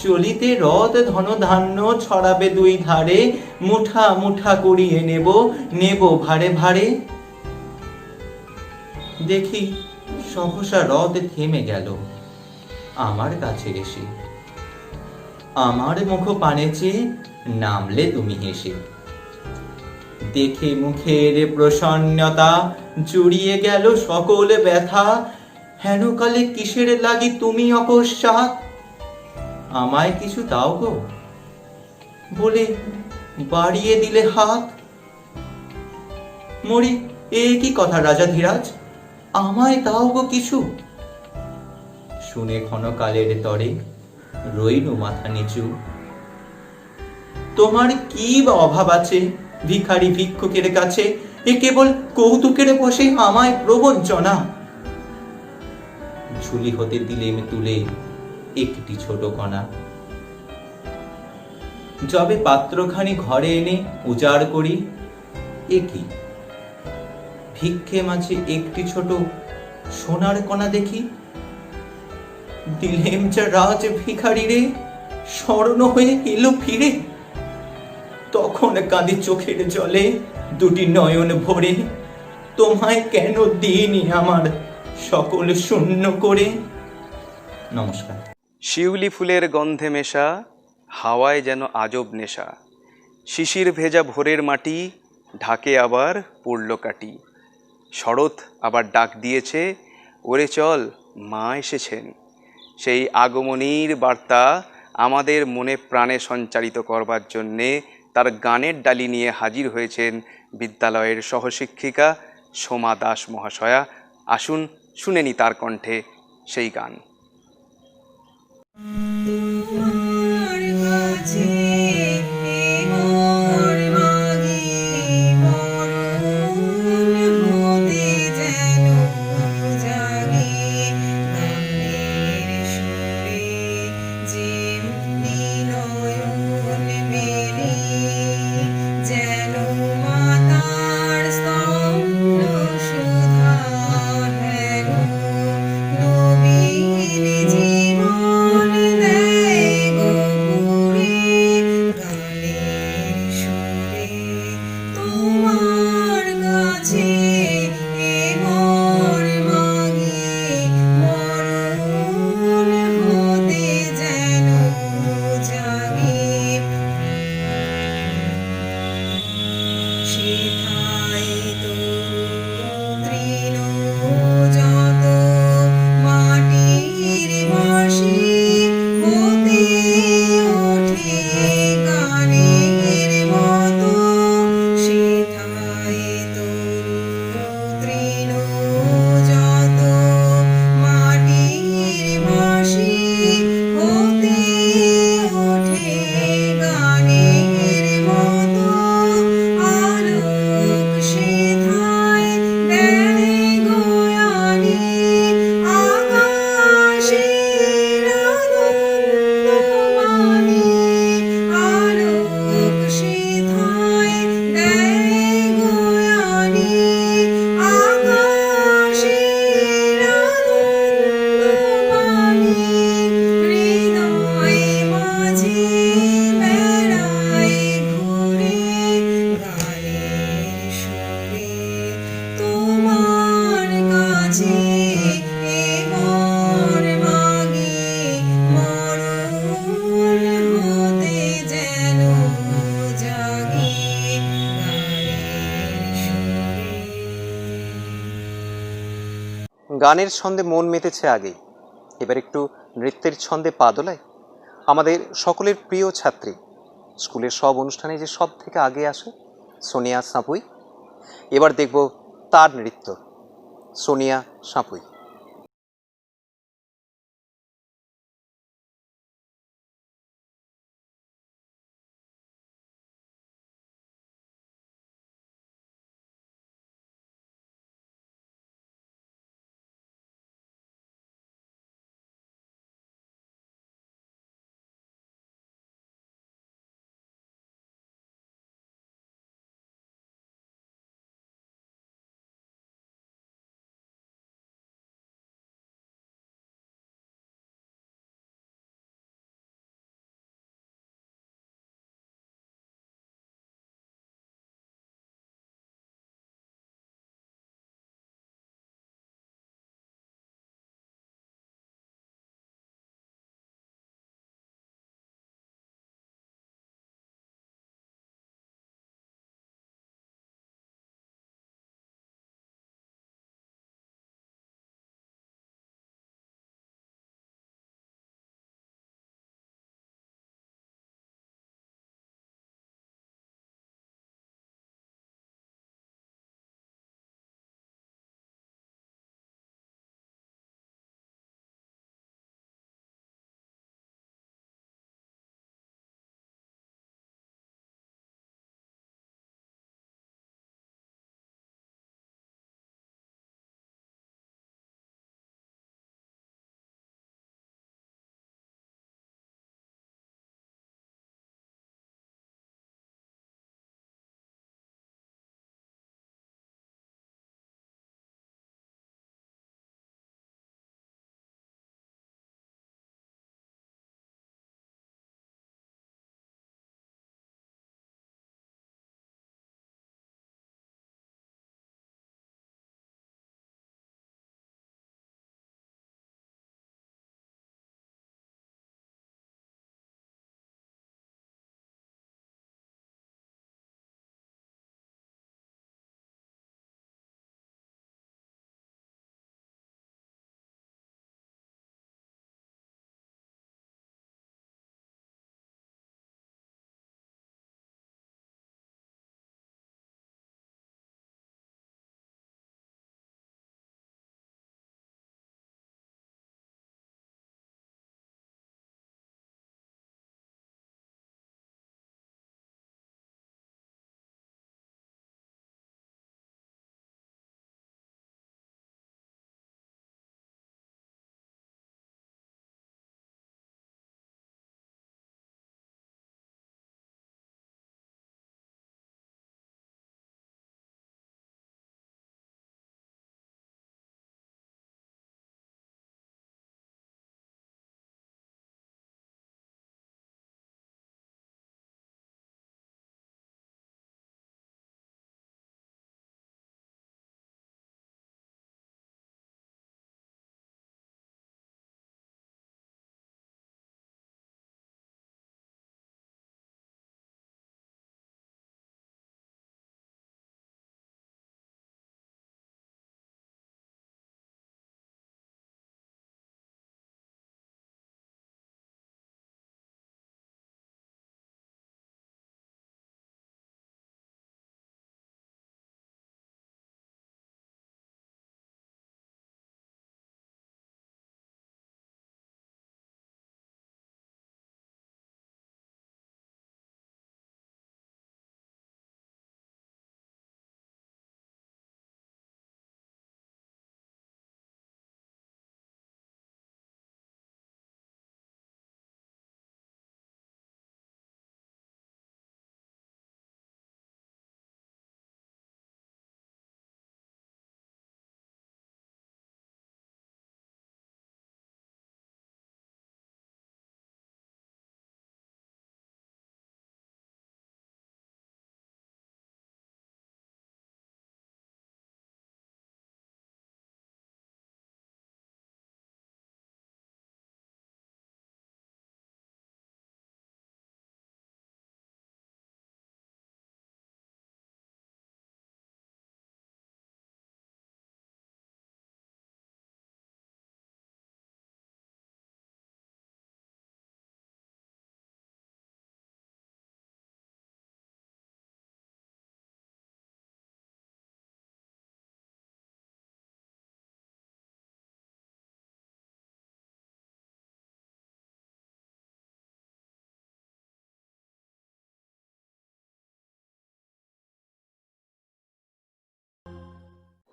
চলিতে রথ ধন ধান্য ছড়াবে দুই ধারে, মুঠা মুঠা করিয়ে নেব নেব ভারে ভারে। দেখি সহসা রথ থেমে গেল আমার কাছে এসে, আমার মুখ পানে চেয়ে নামলে তুমি হেসে। দেখে মুখের প্রসন্নতা জুড়িয়ে গেল সকল ব্যথা, হেন কালে কিসের লাগি তুমি অকস্মাৎ আমায় কিছু দাও গো বলে বাড়িয়ে দিলে হাত। মরি এ কি কথা রাজা ধীরাজ, আমায় দাও গো কিছু। শুনে ক্ষণকালের তরে রইনু মাথা নিচু। তোমার কি বা অভাব আছে ভিখারি ভিক্ষুকের কাছে, এ কেবল কৌতুকের বসে আমায় প্রবঞ্চনা। ঝুলি হতে দিলেম তুলে একটি ছোট কণা, যবে পাত্রখানি ঘরে এনে উজাড় করি, এ কি ভিক্ষে মাঝে একটি ছোট সোনার কণা দেখি। দিলেম যা রাজ ভিখারি রে, স্মরণ হয়ে এলো ফিরে। তখন কাঁদি চোখের জলে দুটি নয়ন ভরে, তোমায় কেন দিইনি আমার সকল শূন্য করে। নমস্কার। শিউলি ফুলের গন্ধে মেশা হাওয়ায় যেন আজব নেশা, শিশির ভেজা ভোরের মাটি ঢাকে আবার পড়ল কাটি। শরৎ আবার ডাক দিয়েছে, ওরে চল মা এসেছেন। সেই আগমনীর বার্তা আমাদের মনে প্রাণে সঞ্চারিত করবার জন্যে তার গানের ডালি নিয়ে হাজির হয়েছেন বিদ্যালয়ের সহশিক্ষিকা সোমা দাস মহাশয়া। আসুন শুনে নি তার কণ্ঠে সেই গান। মাটি গানের ছন্দে মন মেতেছে আগেই, এবার একটু নৃত্যের ছন্দে পা দোলায়। আমাদের সকলের প্রিয় ছাত্রী, স্কুলের সব অনুষ্ঠানে যে সব থেকে আগে আসে, সোনিয়া সাঁপুই। এবার দেখব তার নৃত্য। সোনিয়া সাঁপুই।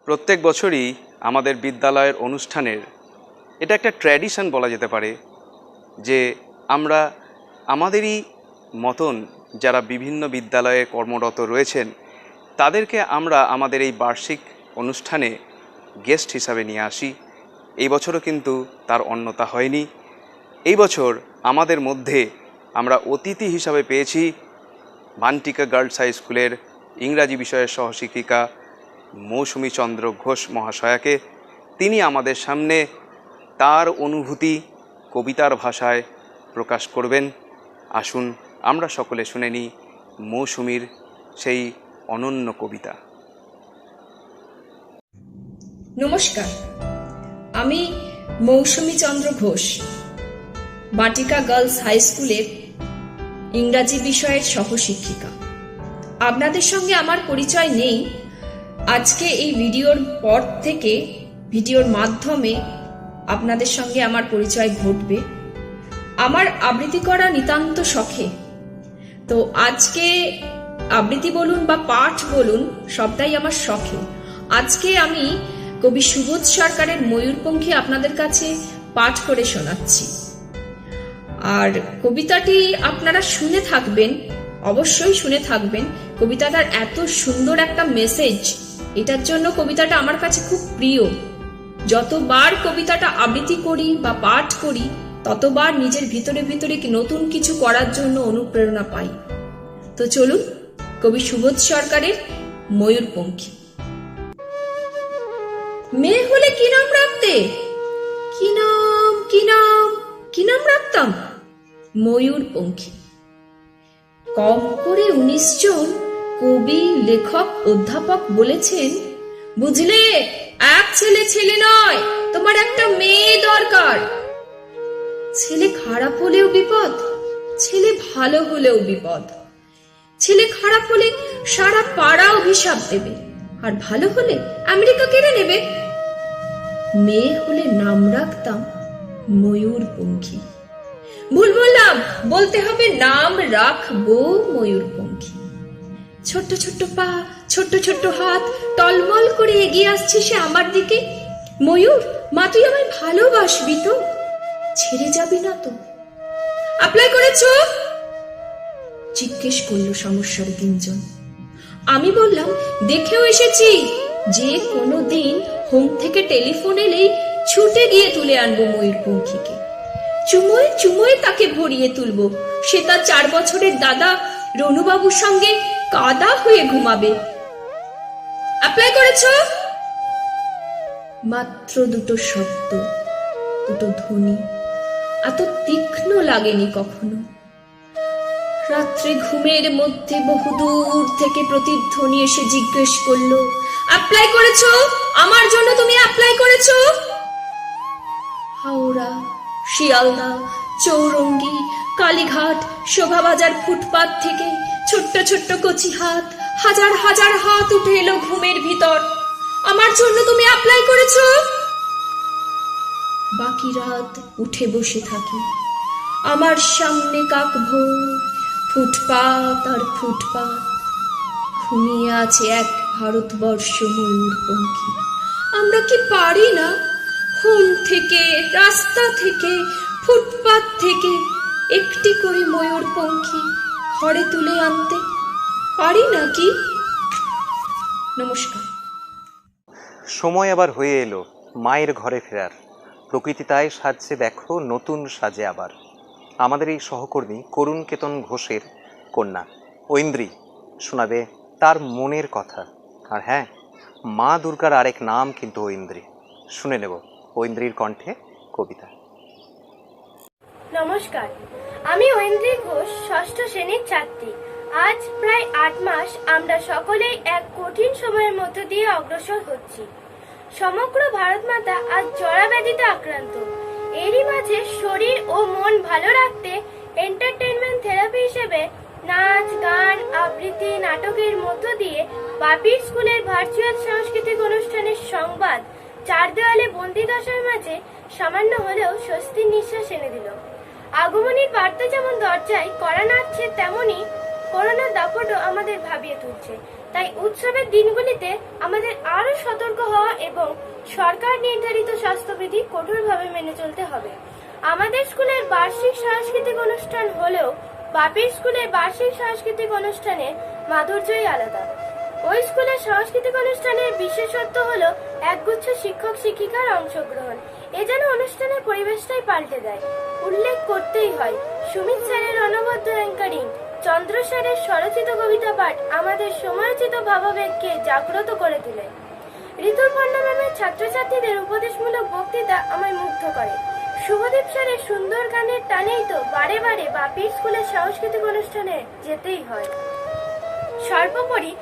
প্রত্যেক বছরই আমাদের বিদ্যালয়ের অনুষ্ঠানের এটা একটা ট্র্যাডিশন বলা যেতে পারে যে আমরা আমাদেরই মতন যারা বিভিন্ন বিদ্যালয়ে কর্মরত রয়েছেন তাদেরকে আমরা আমাদের এই বার্ষিক অনুষ্ঠানে গেস্ট হিসাবে নিয়ে আসি। এই বছরও কিন্তু তার অন্যথা হয়নি। এই বছর আমাদের মধ্যে আমরা অতিথি হিসাবে পেয়েছি বান্টিকা গার্লস হাই স্কুলের ইংরাজি বিষয়ের সহশিক্ষিকা মৌসুমী চন্দ্র ঘোষ মহাশয়াকে। তিনি আমাদের সামনে তার অনুভূতি কবিতার ভাষায় প্রকাশ করবেন। আসুন আমরা সকলে শুনে নিই মৌসুমীর সেই অনন্য কবিতা। নমস্কার, আমি মৌসুমী চন্দ্র ঘোষ, বাটিকা গার্লস হাই স্কুলের ইংরাজি বিষয়ের সহশিক্ষিকা। আপনাদের সঙ্গে আমার পরিচয় নেই। আজকে এই ভিডিওর পর থেকে ভিডিওর মাধ্যমে আপনাদের সঙ্গে আমার পরিচয় ঘটবে। আমার আবৃত্তি করা নিতান্ত শখে, তো আজকে আবৃত্তি বলুন বা পাঠ বলুন সবটাই আমার শখে। আজকে আমি কবি সুবোধ সরকারের ময়ূরপঙ্খী আপনাদের কাছে পাঠ করে শোনাচ্ছি। আর কবিতাটি আপনারা শুনে থাকবেন, অবশ্যই শুনে থাকবেন। কবিতাটার এত সুন্দর একটা মেসেজ, এটার জন্য কবিতাটা আমার কাছে খুব প্রিয়। যতবার কবিতাটা আবৃত্তি করি বা পাঠ করি ততবার নিজের ভিতরে ভিতরে নতুন কিছু করার জন্য অনুপ্রেরণা পাই। তো চলুন, কবি সুবোধ সরকারের ময়ূরপঙ্খী। মেয়ে হলে কি নাম রাখতে? কি নাম কি নাম কি নাম রাখতাম? ময়ূরপঙ্খী। কম করে 19 জন কবি, লেখক, অধ্যাপক বলেছেন, বুঝলে, এক ছেলে ছেলে নয়, তোমার একটা মেয়ে দরকার। ছেলে খারাপ হলেও বিপদ, ছেলে ভালো হলেও বিপদ। ছেলে খারাপ হলে সারা পাড়া অভিশাপ দেবে, আর ভালো হলে আমেরিকা কেড়ে নেবে। মেয়ে হলে নাম রাখতাম ময়ূরপঙ্খী। ভুল বললাম, বলতে হবে নাম রাখবো ময়ূরপঙ্খী। ছোট্ট ছোট্ট পা, ছোট্ট ছোট্ট হাত, টলমল করে এগিয়ে আসছে সে আমার দিকে। ময়ূর, মা তুই আমায় ভালোবাসবি তো? ছেড়ে যাবি না তো? অ্যাপ্লাই করেছো? জিজ্ঞেস করলো সমস্যার 3 জন। আমি বললাম, দেখেও এসেছি, যে কোনো দিন হোম থেকে টেলিফোন এলেই ছুটে গিয়ে তুলে আনবো ময়ূরপঙ্খীকে। চুমোয় চুমোয় তাকে ভরিয়ে তুলবো। সে তার 4 বছরের দাদা রনুবাবুর সঙ্গে কাদা হয়ে ঘুমাবে। অ্যাপ্লাই করেছো? মাত্র 2টো শব্দ, 2টো ধ্বনি, এত তীক্ষ্ণ লাগেনি কখনো। রাত্রে ঘুমের মধ্যে বহুদূর থেকে প্রতিধ্বনি এসে জিজ্ঞেস করলো, অ্যাপ্লাই করেছো? আমার জন্য তুমি অ্যাপ্লাই করেছো? হাওড়া, শিয়ালদা, চৌরঙ্গি, কালীঘাট, শোভাবাজার ফুটপাত থেকে ছোট্ট ছোট্ট কচি হাত, হাজার হাজার হাত উঠে এলো ঘুমের ভিতর। আমার জন্য তুমি অ্যাপ্লাই করেছো? বাকি রাত উঠে বসে থাকি। আমার সামনে কাকভোর, ফুটপাত আর ফুটপাত। ঘুমিয়ে আছে এক ভারতবর্ষ ময়ূরপঙ্খী। আমরা কি পারি না হোম থেকে, রাস্তা থেকে, ফুটপাত থেকে একটি করে ময়ূরপঙ্খী ঘরে তুলে আনতে? পারি না কি? নমস্কার। সময় আবার হয়ে এলো মায়ের ঘরে ফেরার। প্রকৃতি তাই সাজছে দেখো নতুন সাজে আবার। আমাদের এই সহকর্মী করুণ কেতন ঘোষের কন্যা ঐন্দ্রী শোনাবে তার মনের কথা। আর হ্যাঁ, মা দুর্গার আরেক নাম কিন্তু ঐন্দ্রী। শুনে নেব ঐন্দ্রীর কণ্ঠে কবিতা। নমস্কার, আমি ঐন্দ্রী ঘোষ, 6ষ্ঠ শ্রেণীর ছাত্রী। আজ প্রায় 8 মাস আমরা সকলেই এক কঠিন সময়ের মধ্য দিয়ে অগ্রসর হচ্ছি। সমগ্র ভারত মাতা আজ জরা ব্যাধিতে আক্রান্ত। এরই মাঝে শরীর ও মন ভালো রাখতে এন্টারটেইনমেন্ট থেরাপি হিসেবে নাচ, গান, আবৃত্তি, নাটকের মধ্য দিয়ে বাপির স্কুলের ভার্চুয়াল সাংস্কৃতিক অনুষ্ঠানের সংবাদ 4 দেওয়ালে বন্দি দশার মাঝে সামান্য হলেও স্বস্তির নিঃশ্বাস এনে দিল। আগমনীর বার্তা যেমন দরজায় কড়া নাড়ছে, তেমনি করোনার দাপটও আমাদের ভাবিয়ে তুলছে। তাই উৎসবের দিনগুলিতে আমাদের আরো সতর্ক হওয়া এবং সরকার নির্ধারিত স্বাস্থ্যবিধি কঠোরভাবে মেনে চলতে হবে। আমাদের স্কুলের বার্ষিক সাংস্কৃতিক অনুষ্ঠান হলেও বাপির স্কুলের বার্ষিক সাংস্কৃতিক অনুষ্ঠানের মাধুর্যই আলাদা। ওই স্কুলের সাংস্কৃতিক অনুষ্ঠানের বিশেষত্ব হলো একগুচ্ছ শিক্ষক শিক্ষিকার অংশগ্রহণ। এ যেন অনুষ্ঠানের পরিবেশটাই পাল্টে দেয়। উল্লেখ করতেই হয় সুমিত স্যারের অনবদ্য অ্যাঙ্কারিং, চন্দ্র স্যারের স্বরচিত কবিতা পাঠ আমাদের সময়োচিত ভাবাবেগকে জাগ্রত করে তোলে। ঋতুপর্ণা ম্যামের ছাত্রছাত্রীদের উপদেশমূলক বক্তৃতা আমায় মুগ্ধ করে। শুভদীপ স্যারের সুন্দর গানের টানেই তো বারে বারে বাপির স্কুলের সাংস্কৃতিক অনুষ্ঠানে যেতেই হয়। সর্বোপরি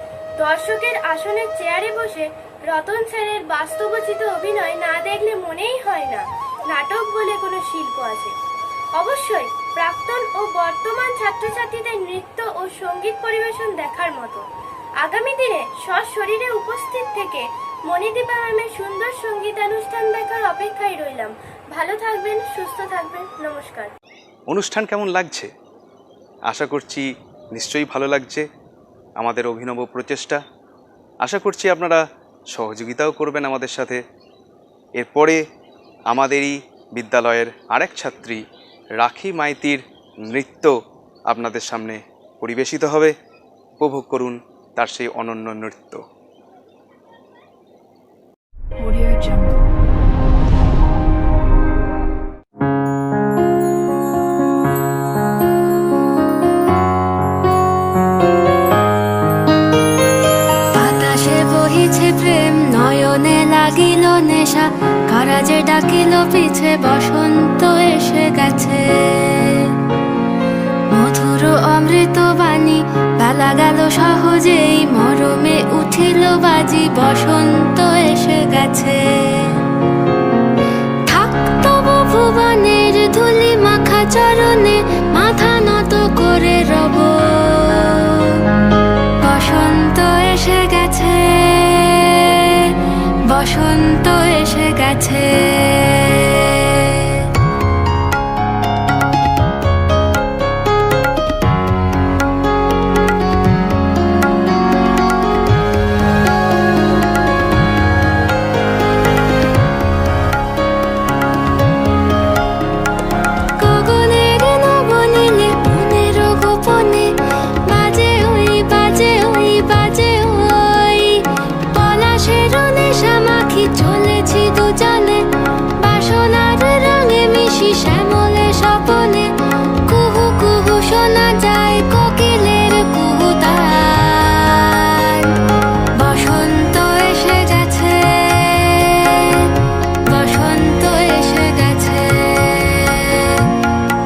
দর্শকের আসনের চেয়ারে বসে রতন স্যারের বাস্তবচিত অভিনয় না দেখলে মনেই হয় না নাটক বলে কোনো শিল্প আছে। অবশ্যই প্রাক্তন ও বর্তমান ছাত্রছাত্রীদের নৃত্য ও সঙ্গীত পরিবেশন দেখার মতো। আগামী দিনে সশরীরে উপস্থিত থেকে মণিদীপা ম্যামের সুন্দর সঙ্গীতানুষ্ঠান দেখার অপেক্ষায় রইলাম। ভালো থাকবেন, সুস্থ থাকবেন, নমস্কার। অনুষ্ঠান কেমন লাগছে? আশা করছি নিশ্চয়ই ভালো লাগছে আমাদের অভিনব প্রচেষ্টা। আশা করছি আপনারা সহযোগিতাও করবেন আমাদের সাথে। এরপরে আমাদেরই বিদ্যালয়ের আরেক ছাত্রী রাখি মাইতির নৃত্য আপনাদের সামনে পরিবেশিত হবে। উপভোগ করুন তার সেই অনন্য নৃত্য। বাতাসে বহিছে প্রেম, নয়নে লাগিল নেশা, কারাজে ডাকিল পিছে বসন্ত এসে গেছে। মধুর অমৃত বাণী বেলা গেল সহজেই, মরমে উঠিল বাজি, বসন্ত এসে গেছে। থাক তবু ভুবনের ধুলি মাখা চরণে, মাথা নত করে রব। বসন্ত এসে গেছে, বসন্ত এসে গেছে। শ্যামলে স্বপনে কুহু কুহু শোনা যায় কোকিলের কুহুতান। বসন্ত এসে গেছে, বসন্ত এসে গেছে।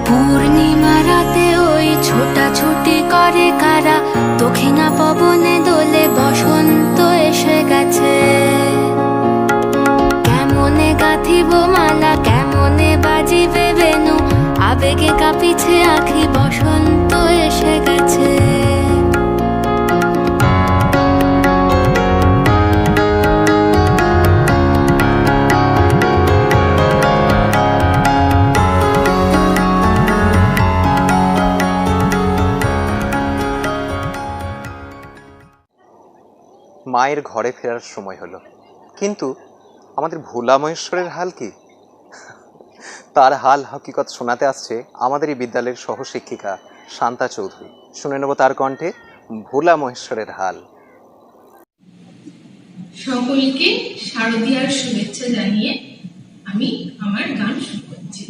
পূর্ণিমা রাতে ওই ছোটাছুটি করে কারা, দক্ষিণা পবনে দোলে, বসন্ত এসে গেছে। কেমনে গাঁথিব মালা, কেমনে বাজিবে বেনু, আবেগে কাঁপিছে আখি, বসন্ত এসে গেছে। মায়ের ঘরে ফেরার সময় হলো, কিন্তু আমাদের ভোলা মহেশ্বরের হাল কি? তার হাল হকিকত শোনাতে আসছে আমাদের এই বিদ্যালয়ের সহশিক্ষিকা শান্তা চৌধুরী। শুনে নেব তার কণ্ঠে ভোলা মহেশ্বরের হাল। সকলকে শারদীয়ার শুভেচ্ছা জানিয়ে আমি আমার গান শুরু করছি।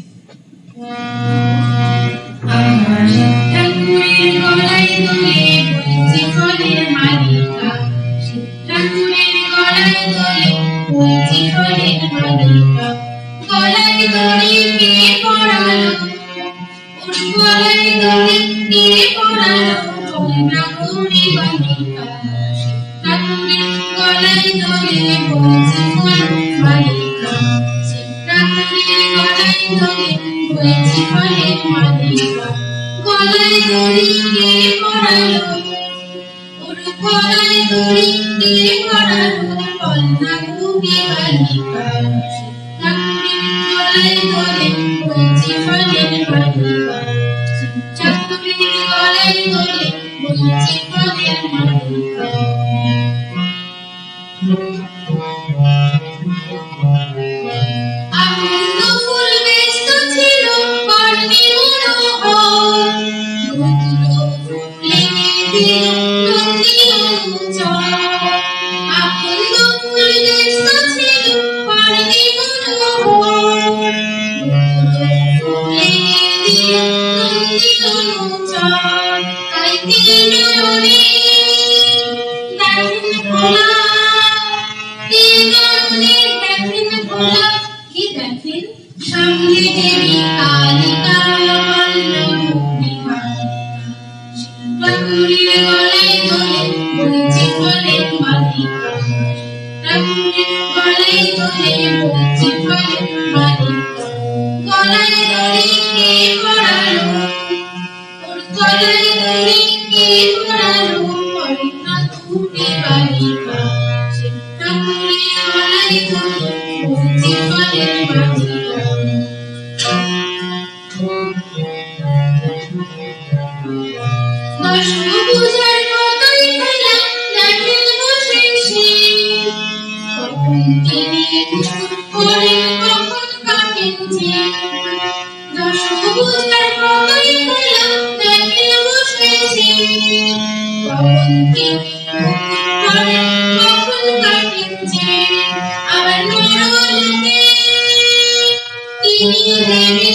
আমার ঠাকুরের গলায় দোলে বইছে ফলের মালিকা, ঠাকুরের গলায় দোলে বইছে ফলের মালিকা। গলায় দড়ি কে পড়ালো, ওর গলায় দড়ি কে পড়ালো, তোমরা গৌরী বালিকা। ঠাকুরের গলায় দড়ি বইছে ফলের মালিকা, ঠাকুরের গলায় দড়ি বইছে ফলের মালিকা। গলায় দড়ি কে পড়ালো, ওর গলায় দড়ি কে পড়ালো, কন্যা গৌরী বালিকা। গলায় দোলে বইছে ফলের মালিকা, ঠাকুরের গলায় দোলে বইছে ফলের মালিকা। আনন্দ ফুল ব্যস্ত ছিল বর্ণে মনোহর, নতুন ফুলে দিল নন্দী অনুচর। আনন্দ ফুল ব্যস্ত ছিল বর্ণে মনোহর, নতুন ফুলে দিল নন্দী অনুচর। তাই তিন নয়নে দেখেন ভোলা, তিন নয়নে দেখেন ভোলা, কি দেখেন? সামনে দেবী কালিকা বল্লভী ঠাকুরের গলায় দোলে বইছে ফলের মালিকা। ঠাকুরের গলায় দোলে বইছে ফলের মালিকা। গলায় দড়ি কে পরালো, ওর গলায় দড়ি কে পরালো, পরে না দুটি বালিকা। ঠাকুরের গলায় দড়ি বইছে ফলের মালিকা। দশ ভুজার মতোই খেলা দেখেন বসে সে, কখন তিনি দুষ্টু করেন কখন কাটেন যে। দশ ভুজার মতোই খেলা দেখেন বসে সে, কখন তিনি করেন কখন কাটেন যে। আবার নরলোকে তিনি দেবী,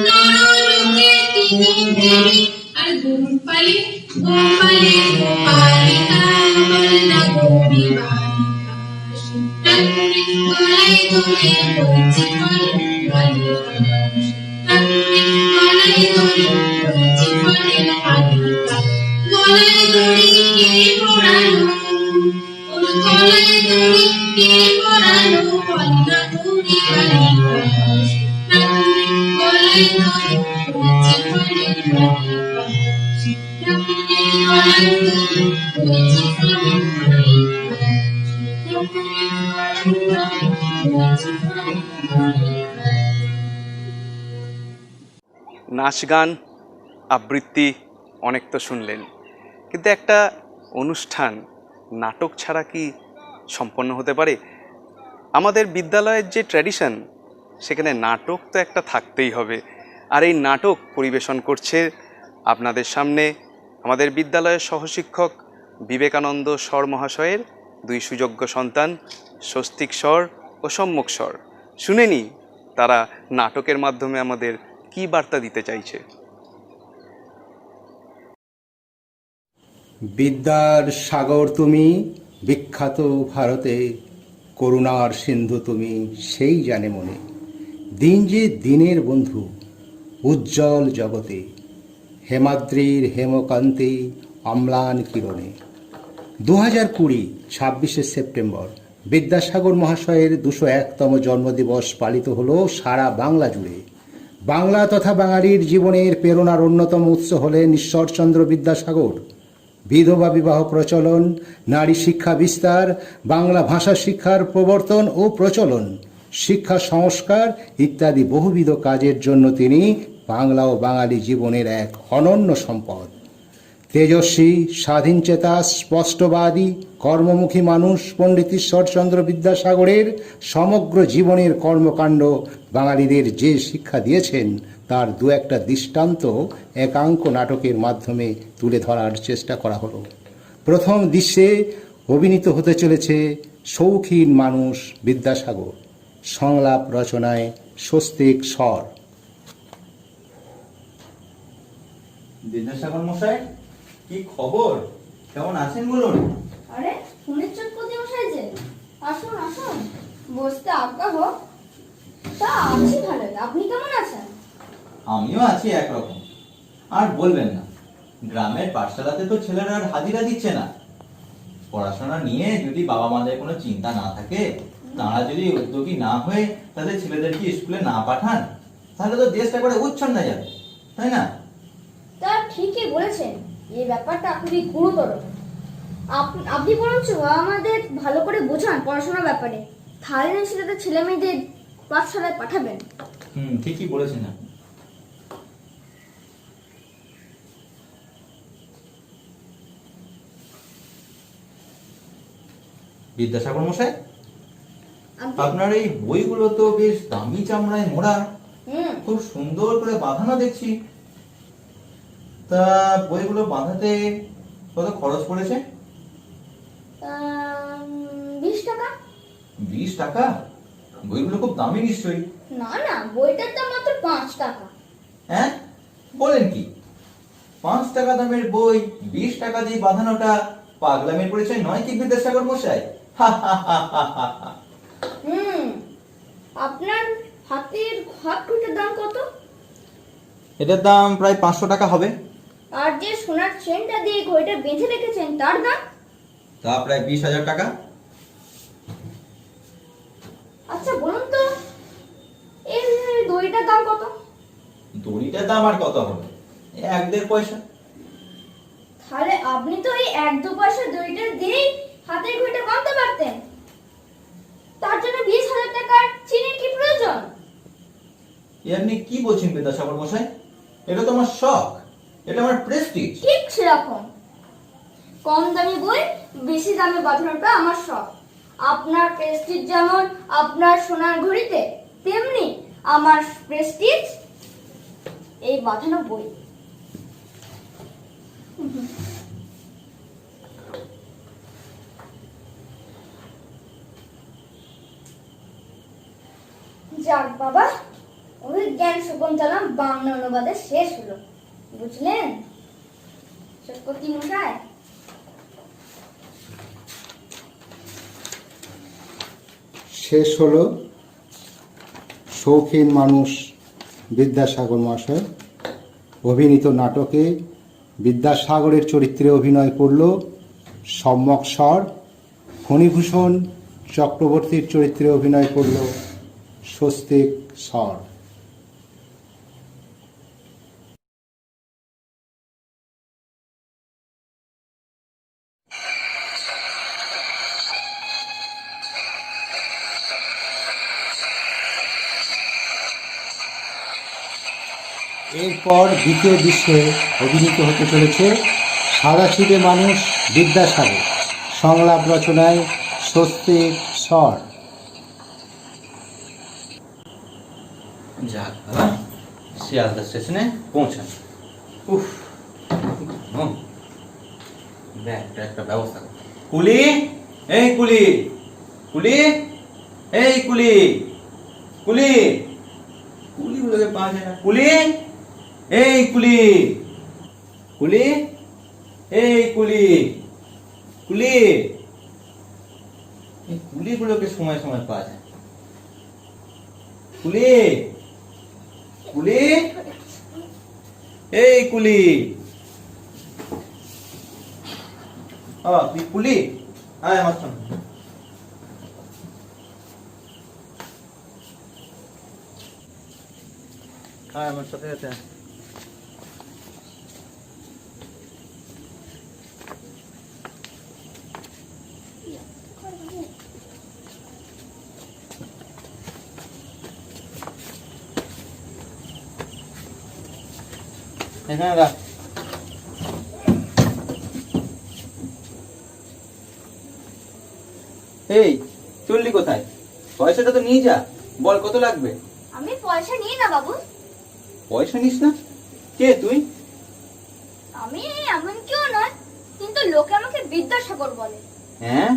নরলোকে তিনি দেবী। আর গোপালে গোপালে গোপালিকা বলনা গৌরী বালিকা। ঠাকুরের গলায় দোলে বইছে ফলের মালিকা। ঠাকুরের গলায় দোলে বইছে ফলের মালিকা। গলায় দড়ি কে পরালো, ওর গলায় দড়ি কে পরালো, বলনা গৌরী বালিকা। ঠাকুরের গলায় দড়ি বইছে ফলের মালিকা। ঠাকুরের গলায় দড়ি বইছে ফলের মালিকা। ঠাকুরের গলায় দড়ি বইছে ফলের মালিকা। নাচ গান আবৃত্তি অনেক তো শুনলেন, কিন্তু একটা অনুষ্ঠান নাটক ছাড়া কি সম্পন্ন হতে পারে? আমাদের বিদ্যালয়ের যে ট্র্যাডিশন, সেখানে নাটক তো একটা থাকতেই হবে। আর এই নাটক পরিবেশন করছে আপনাদের সামনে আমাদের বিদ্যালয়ের সহশিক্ষক বিবেকানন্দ স্বর মহাশয়ের দুই সুযোগ্য সন্তান স্বস্তিক স্বর ও সম্মুখ স্বর। শুনে নি তারা নাটকের মাধ্যমে আমাদের কি বার্তা দিতে চাইছে। বিদ্যার সাগর তুমি, বিখ্যাত ভারতে, করুণার সিন্ধু তুমি, সেই জানে মনে। দিন যে দিনের বন্ধু, উজ্জ্বল জগতে, হেমাদ্রির হেমকান্তি অম্লান কিরণে। 2020 26শে সেপ্টেম্বর বিদ্যাসাগর মহাশয়ের 201তম জন্মদিবস পালিত হলো সারা বাংলা জুড়ে। বাংলা তথা বাঙালির জীবনের প্রেরণার অন্যতম উৎস হলেন ঈশ্বরচন্দ্র বিদ্যাসাগর। বিধবা বিবাহ প্রচলন, নারী শিক্ষা বিস্তার, বাংলা ভাষা শিক্ষার প্রবর্তন ও প্রচলন, শিক্ষা সংস্কার ইত্যাদি বহুবিধ কাজের জন্য তিনি বাংলা ও বাঙালি জীবনের এক অনন্য সম্পদ। তেজস্বী, স্বাধীনচেতা, স্পষ্টবাদী, কর্মমুখী মানুষ পণ্ডিত ঈশ্বরচন্দ্র বিদ্যাসাগরের সমগ্র জীবনের কর্মকাণ্ড বাঙালিদের যে শিক্ষা দিয়েছেন তার দু একটা দৃষ্টান্ত একাঙ্ক নাটকের মাধ্যমে তুলে ধরার চেষ্টা করা হলো। প্রথম দৃশ্যে অভিনীত হতে চলেছে শৌখিন মানুষ বিদ্যাসাগর। সংলাপ রচনায় স্বস্তিক স্বর। বিদ্যাসাগর মশাই, কি খবর? কেমন আছেন বলুন? আরে ফোনের চটপতি মশাই যে, আসুন আসুন, বসতে আজ্ঞা হোক। তা আছি ভালোই, আপনি কেমন আছেন? আমিও আছি একরকম। আর বলবেন না, গ্রামের পাঠশালাতে তো ছেলেরা আর হাজিরা দিচ্ছে না। পড়াশোনা নিয়ে যদি বাবা মাদের কোনো চিন্তা না থাকে, তারা যদি উদ্যোগী না হয়ে তাদের ছেলেদেরকে স্কুলে না পাঠান, তাহলে তো দেশটা করে উচ্ছন্ন যাবে, তাই না? তা ঠিকই বলেছেন, এই ব্যাপারটা খুবই গুরুতর। আপনি বরঞ্চ আমাদের ভালো করে বোঝান পড়াশোনার ব্যাপারে, তাহলে তাদের ছেলে মেয়েদের পাঠশালায় পাঠাবেন। ঠিকই বলেছেন। বিদ্যাসাগর মশাই, আপনার এই বইগুলো তো বেশ দামি চামড়ায় মোড়া, খুব সুন্দর করে বাঁধানো দেখছি। তা বইগুলো বাঁধাতে কত খরচ পড়েছে? 20 টাকা। 20 টাকা? বইগুলো খুব দামি নিশ্চয়ই। না না, বইটার দাম মাত্র 5 টাকা। হ্যাঁ, বলেন কি? 5 টাকা দামের বই 20 টাকা দিয়ে বাঁধানোটা পাগলামির পরিচয় নয় কি বিদ্যাসাগর মশাই? আপনার হাতের হাত ঘড়িটার দাম কত? এটার দাম প্রায় 500 টাকা হবে। আর যে সোনার চেনটা দিয়ে ঘড়িটা বেঁধে রেখেছেন তার দাম? তা প্রায় 20,000 টাকা। আচ্ছা বলুন তো, এই দড়িটার দাম কত? দড়িটার দাম আর কত হবে? 1-1.5 পয়সা। তাহলে আপনি তো এই 1-2 পয়সা দড়িটা দিয়েই হাতের ঘড়িটা বাঁধতে পারতেন। তার জন্য 20,000 টাকার চেনের কি প্রয়োজন? আপনি কি বলছেন বিদ্যাসাগর মশাই? এটা তো আমার শখ, এটা আমার প্রেস্টিজ। ঠিক সেরকম। কম দামি বই বেশি দামে বাঁধানোটা আমার শখ। আপনার প্রেস্টিজ যেমন আপনার সোনার ঘড়িতে, তেমনি আমার প্রেস্টিজ এই বাঁধানো বই। যাক বাবা, অভিজ্ঞান শকুন্তলম বাংলা অনুবাদে শেষ হলো, বুঝলেন সত্যি মশাই? শেষ হলো শৌখিন মানুষ বিদ্যাসাগর মহাশয় অভিনীত নাটকে বিদ্যাসাগরের চরিত্রে অভিনয় করল সম্যক স্বর, ফণীভূষণ চক্রবর্তীর চরিত্রে অভিনয় করল স্বস্তিক স্বর। এরপর দ্বিতীয় দৃশ্যে অভিনীত হতে চলেছে সাদাসিধে মানুষ বিদ্যাসাগর, সংলাপ রচনায় স্বস্তিক স্বর। যাক বাবা, শিয়ালদা স্টেশনে পৌঁছান। উফ, ব্যাগটা একটা ব্যবস্থা কর। কুলি, এই কুলি, কুলি, এই কুলি, কুলি, কুলিগুলোকে পাওয়া যায় না। কুলি, এই কুলি, কুলি, এই কুলি, কুলি, এই কুলিগুলোকে সময় সময় পাওয়া যায়। কুলি, কুলি, এই কুলি, তুই কুলি, আয় আমার সঙ্গে। আয় আমার সাথে সাথে। এখানে রাখ। এই চললি কোথায়? পয়সাটা তো নিয়ে যা, বল কত লাগবে? আমি পয়সা নিই না বাবু। পয়সা নিস না? কে তুই? আমি এমন কেউ নয়, কিন্তু লোকে আমাকে বিদ্যাসাগর বলে। হ্যাঁ,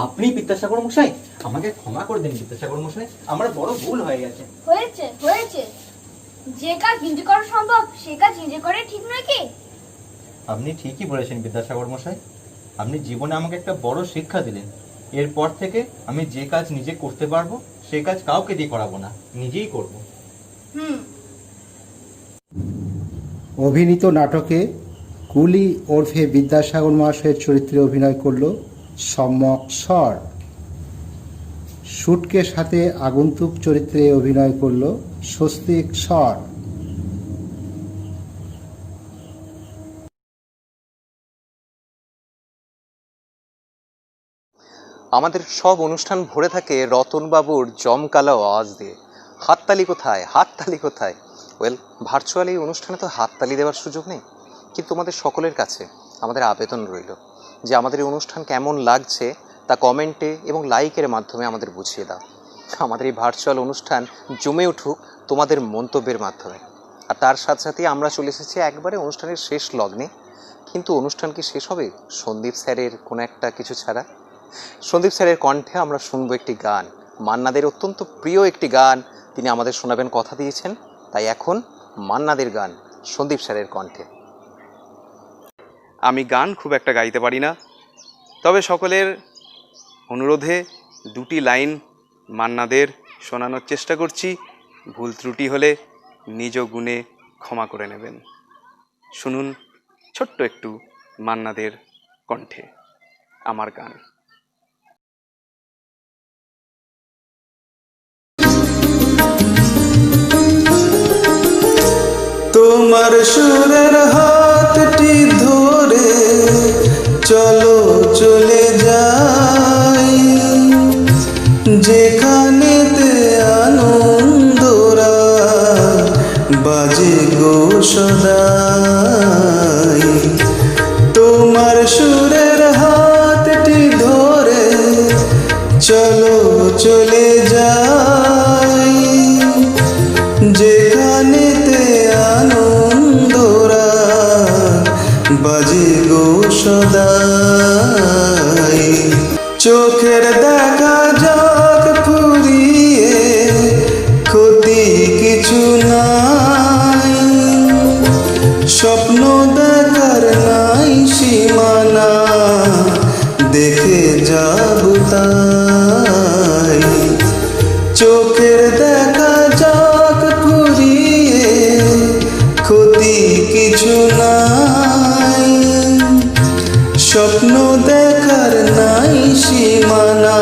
আপনি বিদ্যাসাগর মশাই? আমাকে ক্ষমা করে দিন বিদ্যাসাগর মশাই, আমার বড় ভুল হয়ে গেছে। হয়েছে হয়েছে, যে কাজ নিজে করা সম্ভব সে কাজ নিজে করে, ঠিক নয় কি? আপনি ঠিকই বলেছেন বিদ্যাসাগর মশাই, আপনি জীবনে আমাকে একটা বড় শিক্ষা দিলেন। এরপর থেকে আমি যে কাজ নিজে করতে পারবো সে কাজ কাউকে দিয়ে করাবো না, নিজেই করব। অভিনীত নাটকে কুলি ওরফে বিদ্যাসাগর মহাশয়ের চরিত্রে অভিনয় করল সম্যক স্বর। সুটকের সাথে আগন্তুক চরিত্রে অভিনয় করল স্বস্তিক স্বর। আমাদের সব অনুষ্ঠান ভরে থাকে রতনবাবুর জমকালো আওয়াজ দিয়ে। হাততালি কোথায়, হাততালি কোথায়? ওয়েল, ভার্চুয়াল এই অনুষ্ঠানে তো হাততালি দেওয়ার সুযোগ নেই, কিন্তু আমাদের সকলের কাছে আমাদের আবেদন রইল যে আমাদের এই অনুষ্ঠান কেমন লাগছে তা কমেন্টে এবং লাইকের মাধ্যমে আমাদের বুঝিয়ে দাও। আমাদের এই ভার্চুয়াল অনুষ্ঠান জমে উঠুক তোমাদের মন্তব্যের মাধ্যমে। আর তার সাথে সাথে আমরা চলে এসেছি একবারে অনুষ্ঠানের শেষ লগ্নে। কিন্তু অনুষ্ঠান কি শেষ হবে সন্দীপ স্যারের কোনো একটা কিছু ছাড়া? সন্দীপ স্যারের কণ্ঠে আমরা শুনবো একটি গান, মান্নাদের অত্যন্ত প্রিয় একটি গান। তিনি আমাদের শোনাবেন, কথা দিয়েছেন। তাই এখন মান্নাদের গান সন্দীপ স্যারের কণ্ঠে। আমি গান খুব একটা গাইতে পারি না, তবে সকলের অনুরোধে দুটি লাইন মান্নাদের শোনানোর চেষ্টা করছি। ভুল ত্রুটি হলে নিজ গুণে ক্ষমা করে নেবেন। শুনুন ছোট্ট একটু মান্নাদের কণ্ঠে আমার গান। তোমার সুরের হাতটি ধরে চলো চলে যাই, যেখানেতে আনন্দরা বাজে গো সদাই। তোমার সুরের হাতটি ধরে চলো চলে যাই, যেখানেতে আনন্দরা বাজে গো সদাই। চোখের দেখা যাক ফুরিয়ে, ক্ষতি কিছু নাই, স্বপ্ন দেখার নাই সীমানা, দেখে যাব তাই। চোখের দেখা যাক ফুরিয়ে, ক্ষতি কিছু নাই, স্বপ্ন দেখার নাই সীমানা,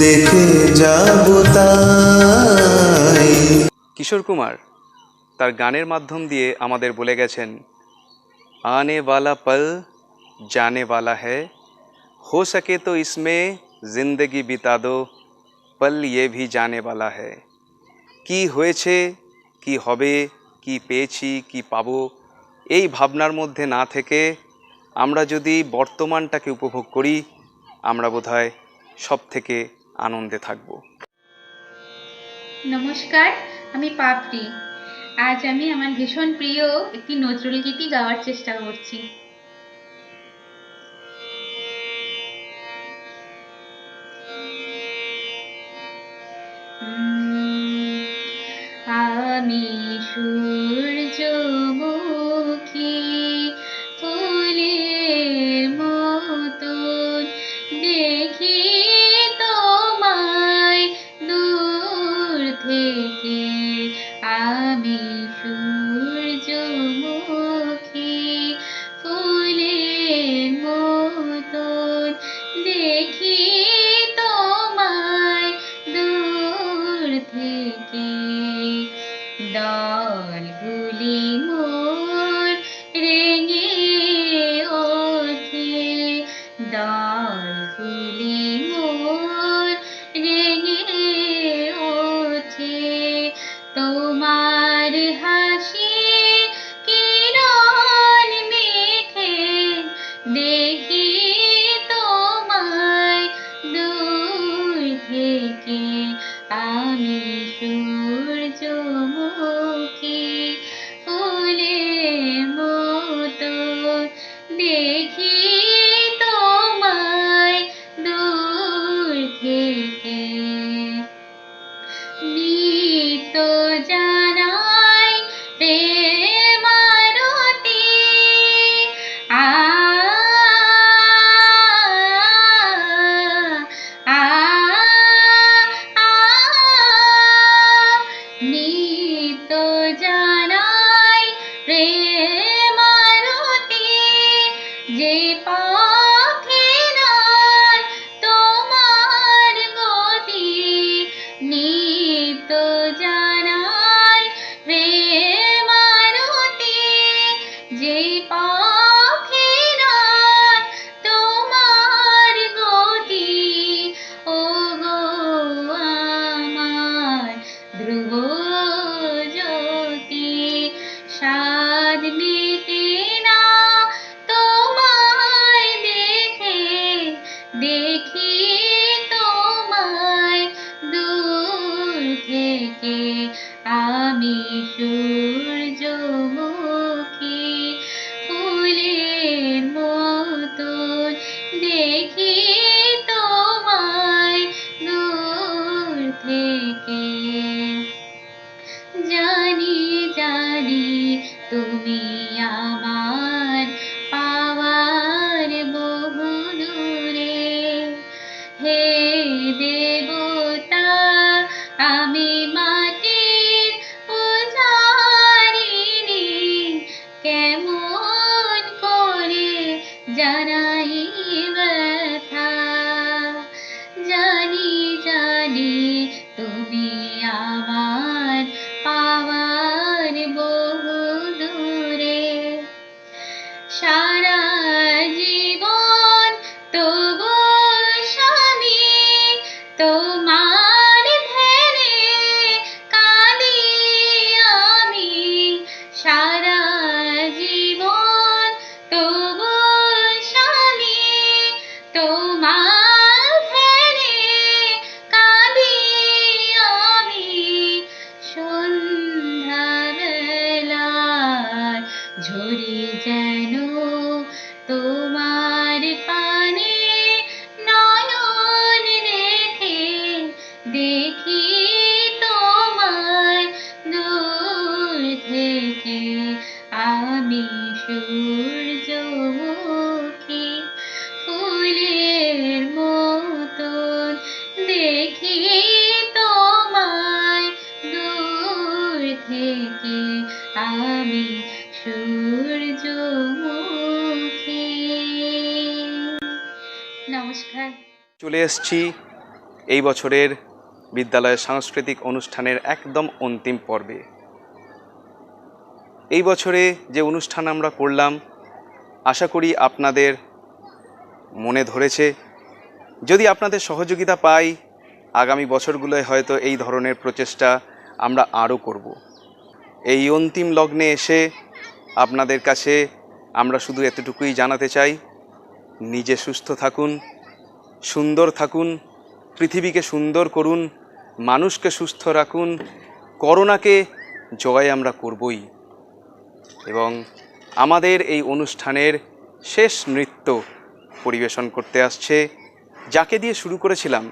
দেখে যাব তাই। কিশোর কুমার তার গানের মাধ্যম দিয়ে আমাদের বলে গেছেন, आने वाला पल जाने वाला है, हो सके तो इसमें जिंदगी बिता दो, पल ये भी जाने वाला है। কি হয়েছে, কি হবে, কি পেয়েছি, কি পাবো, এই ভাবনার মধ্যে না থেকে আমরা যদি বর্তমানটাকে উপভোগ করি, আমরা বোধহয় সব থেকে আনন্দে থাকব। নমস্কার, আমি পাপড়ি। আজ আমি আমার ভীষণ প্রিয় একটি নজরুল গীতি গাওয়ার চেষ্টা করছি। আমি সূর্যমুখী ফুলের মতন দেখি তোমায় দূর থেকে। আমি সূর্যমুখী ফুলের মতন দেখি তোমায় দূর থেকে। দলগুলি মোর রেঙে ওঠে, দলগুলি মোর রেঙে ওঠে, তোমার হাসি কিরণ মেখে দেখি তোমায় দূর থেকে। আমি সূর্যমুখী ফুলের মতো দেখি তোমায় নমস্কার। চলে এসেছি এই বছরের বিদ্যালয়ের সাংস্কৃতিক অনুষ্ঠানের একদম অন্তিম পর্বে। এই বছরে যে অনুষ্ঠান আমরা করলাম আশা করি আপনাদের মনে ধরেছে। যদি আপনাদের সহযোগিতা পাই আগামী বছরগুলোয় হয়তো এই ধরনের প্রচেষ্টা আমরা আরও করব। এই অন্তিম লগ্নে এসে আপনাদের কাছে আমরা শুধু এতটুকুই জানাতে চাই, নিজে সুস্থ থাকুন, সুন্দর থাকুন, পৃথিবীকে সুন্দর করুন, মানুষকে সুস্থ রাখুন, করোনাকে জয় আমরা করবই। এবং আমাদের এই অনুষ্ঠানের শেষ নৃত্য পরিবেশন করতে আসছে, যাকে দিয়ে শুরু করেছিলাম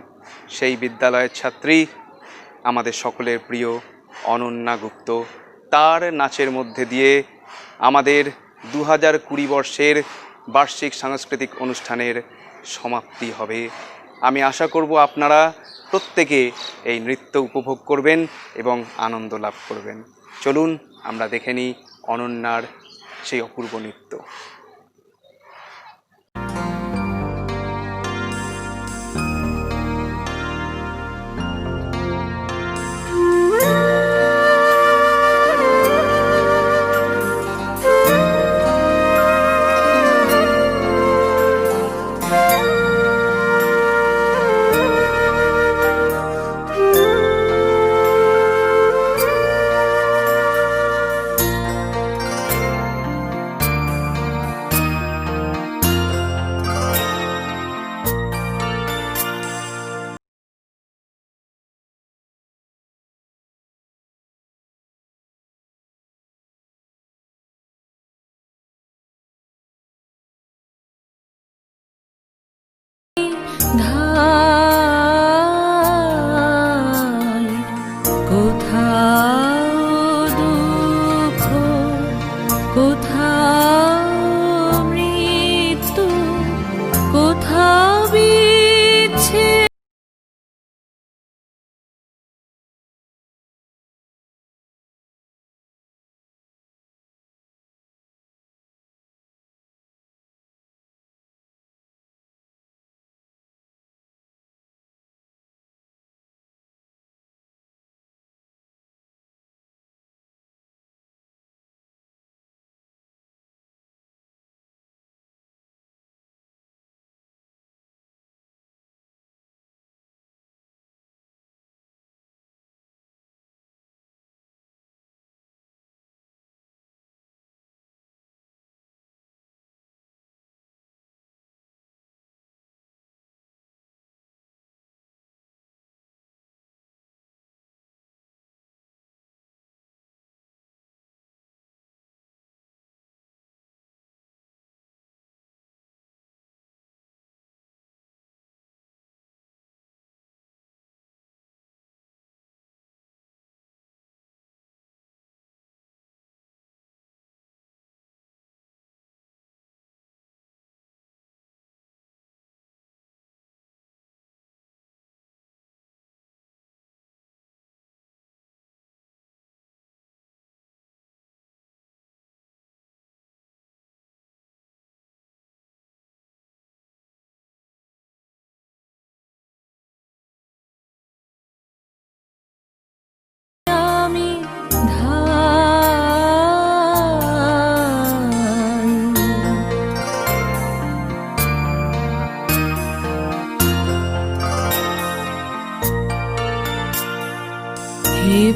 সেই বিদ্যালয়ের ছাত্রী, আমাদের সকলের প্রিয় অনন্যা গুপ্ত। তার নাচের মধ্যে দিয়ে আমাদের 2020 বর্ষের বার্ষিক সাংস্কৃতিক অনুষ্ঠানের সমাপ্তি হবে। আমি আশা করব আপনারা প্রত্যেকে এই নৃত্য উপভোগ করবেন এবং আনন্দ লাভ করবেন। চলুন আমরা দেখে নিই অনন্যার সেই অপূর্ব নৃত্য।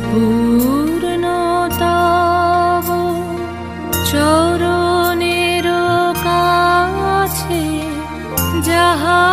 পূর্ণতব চরণের কাছে যাহা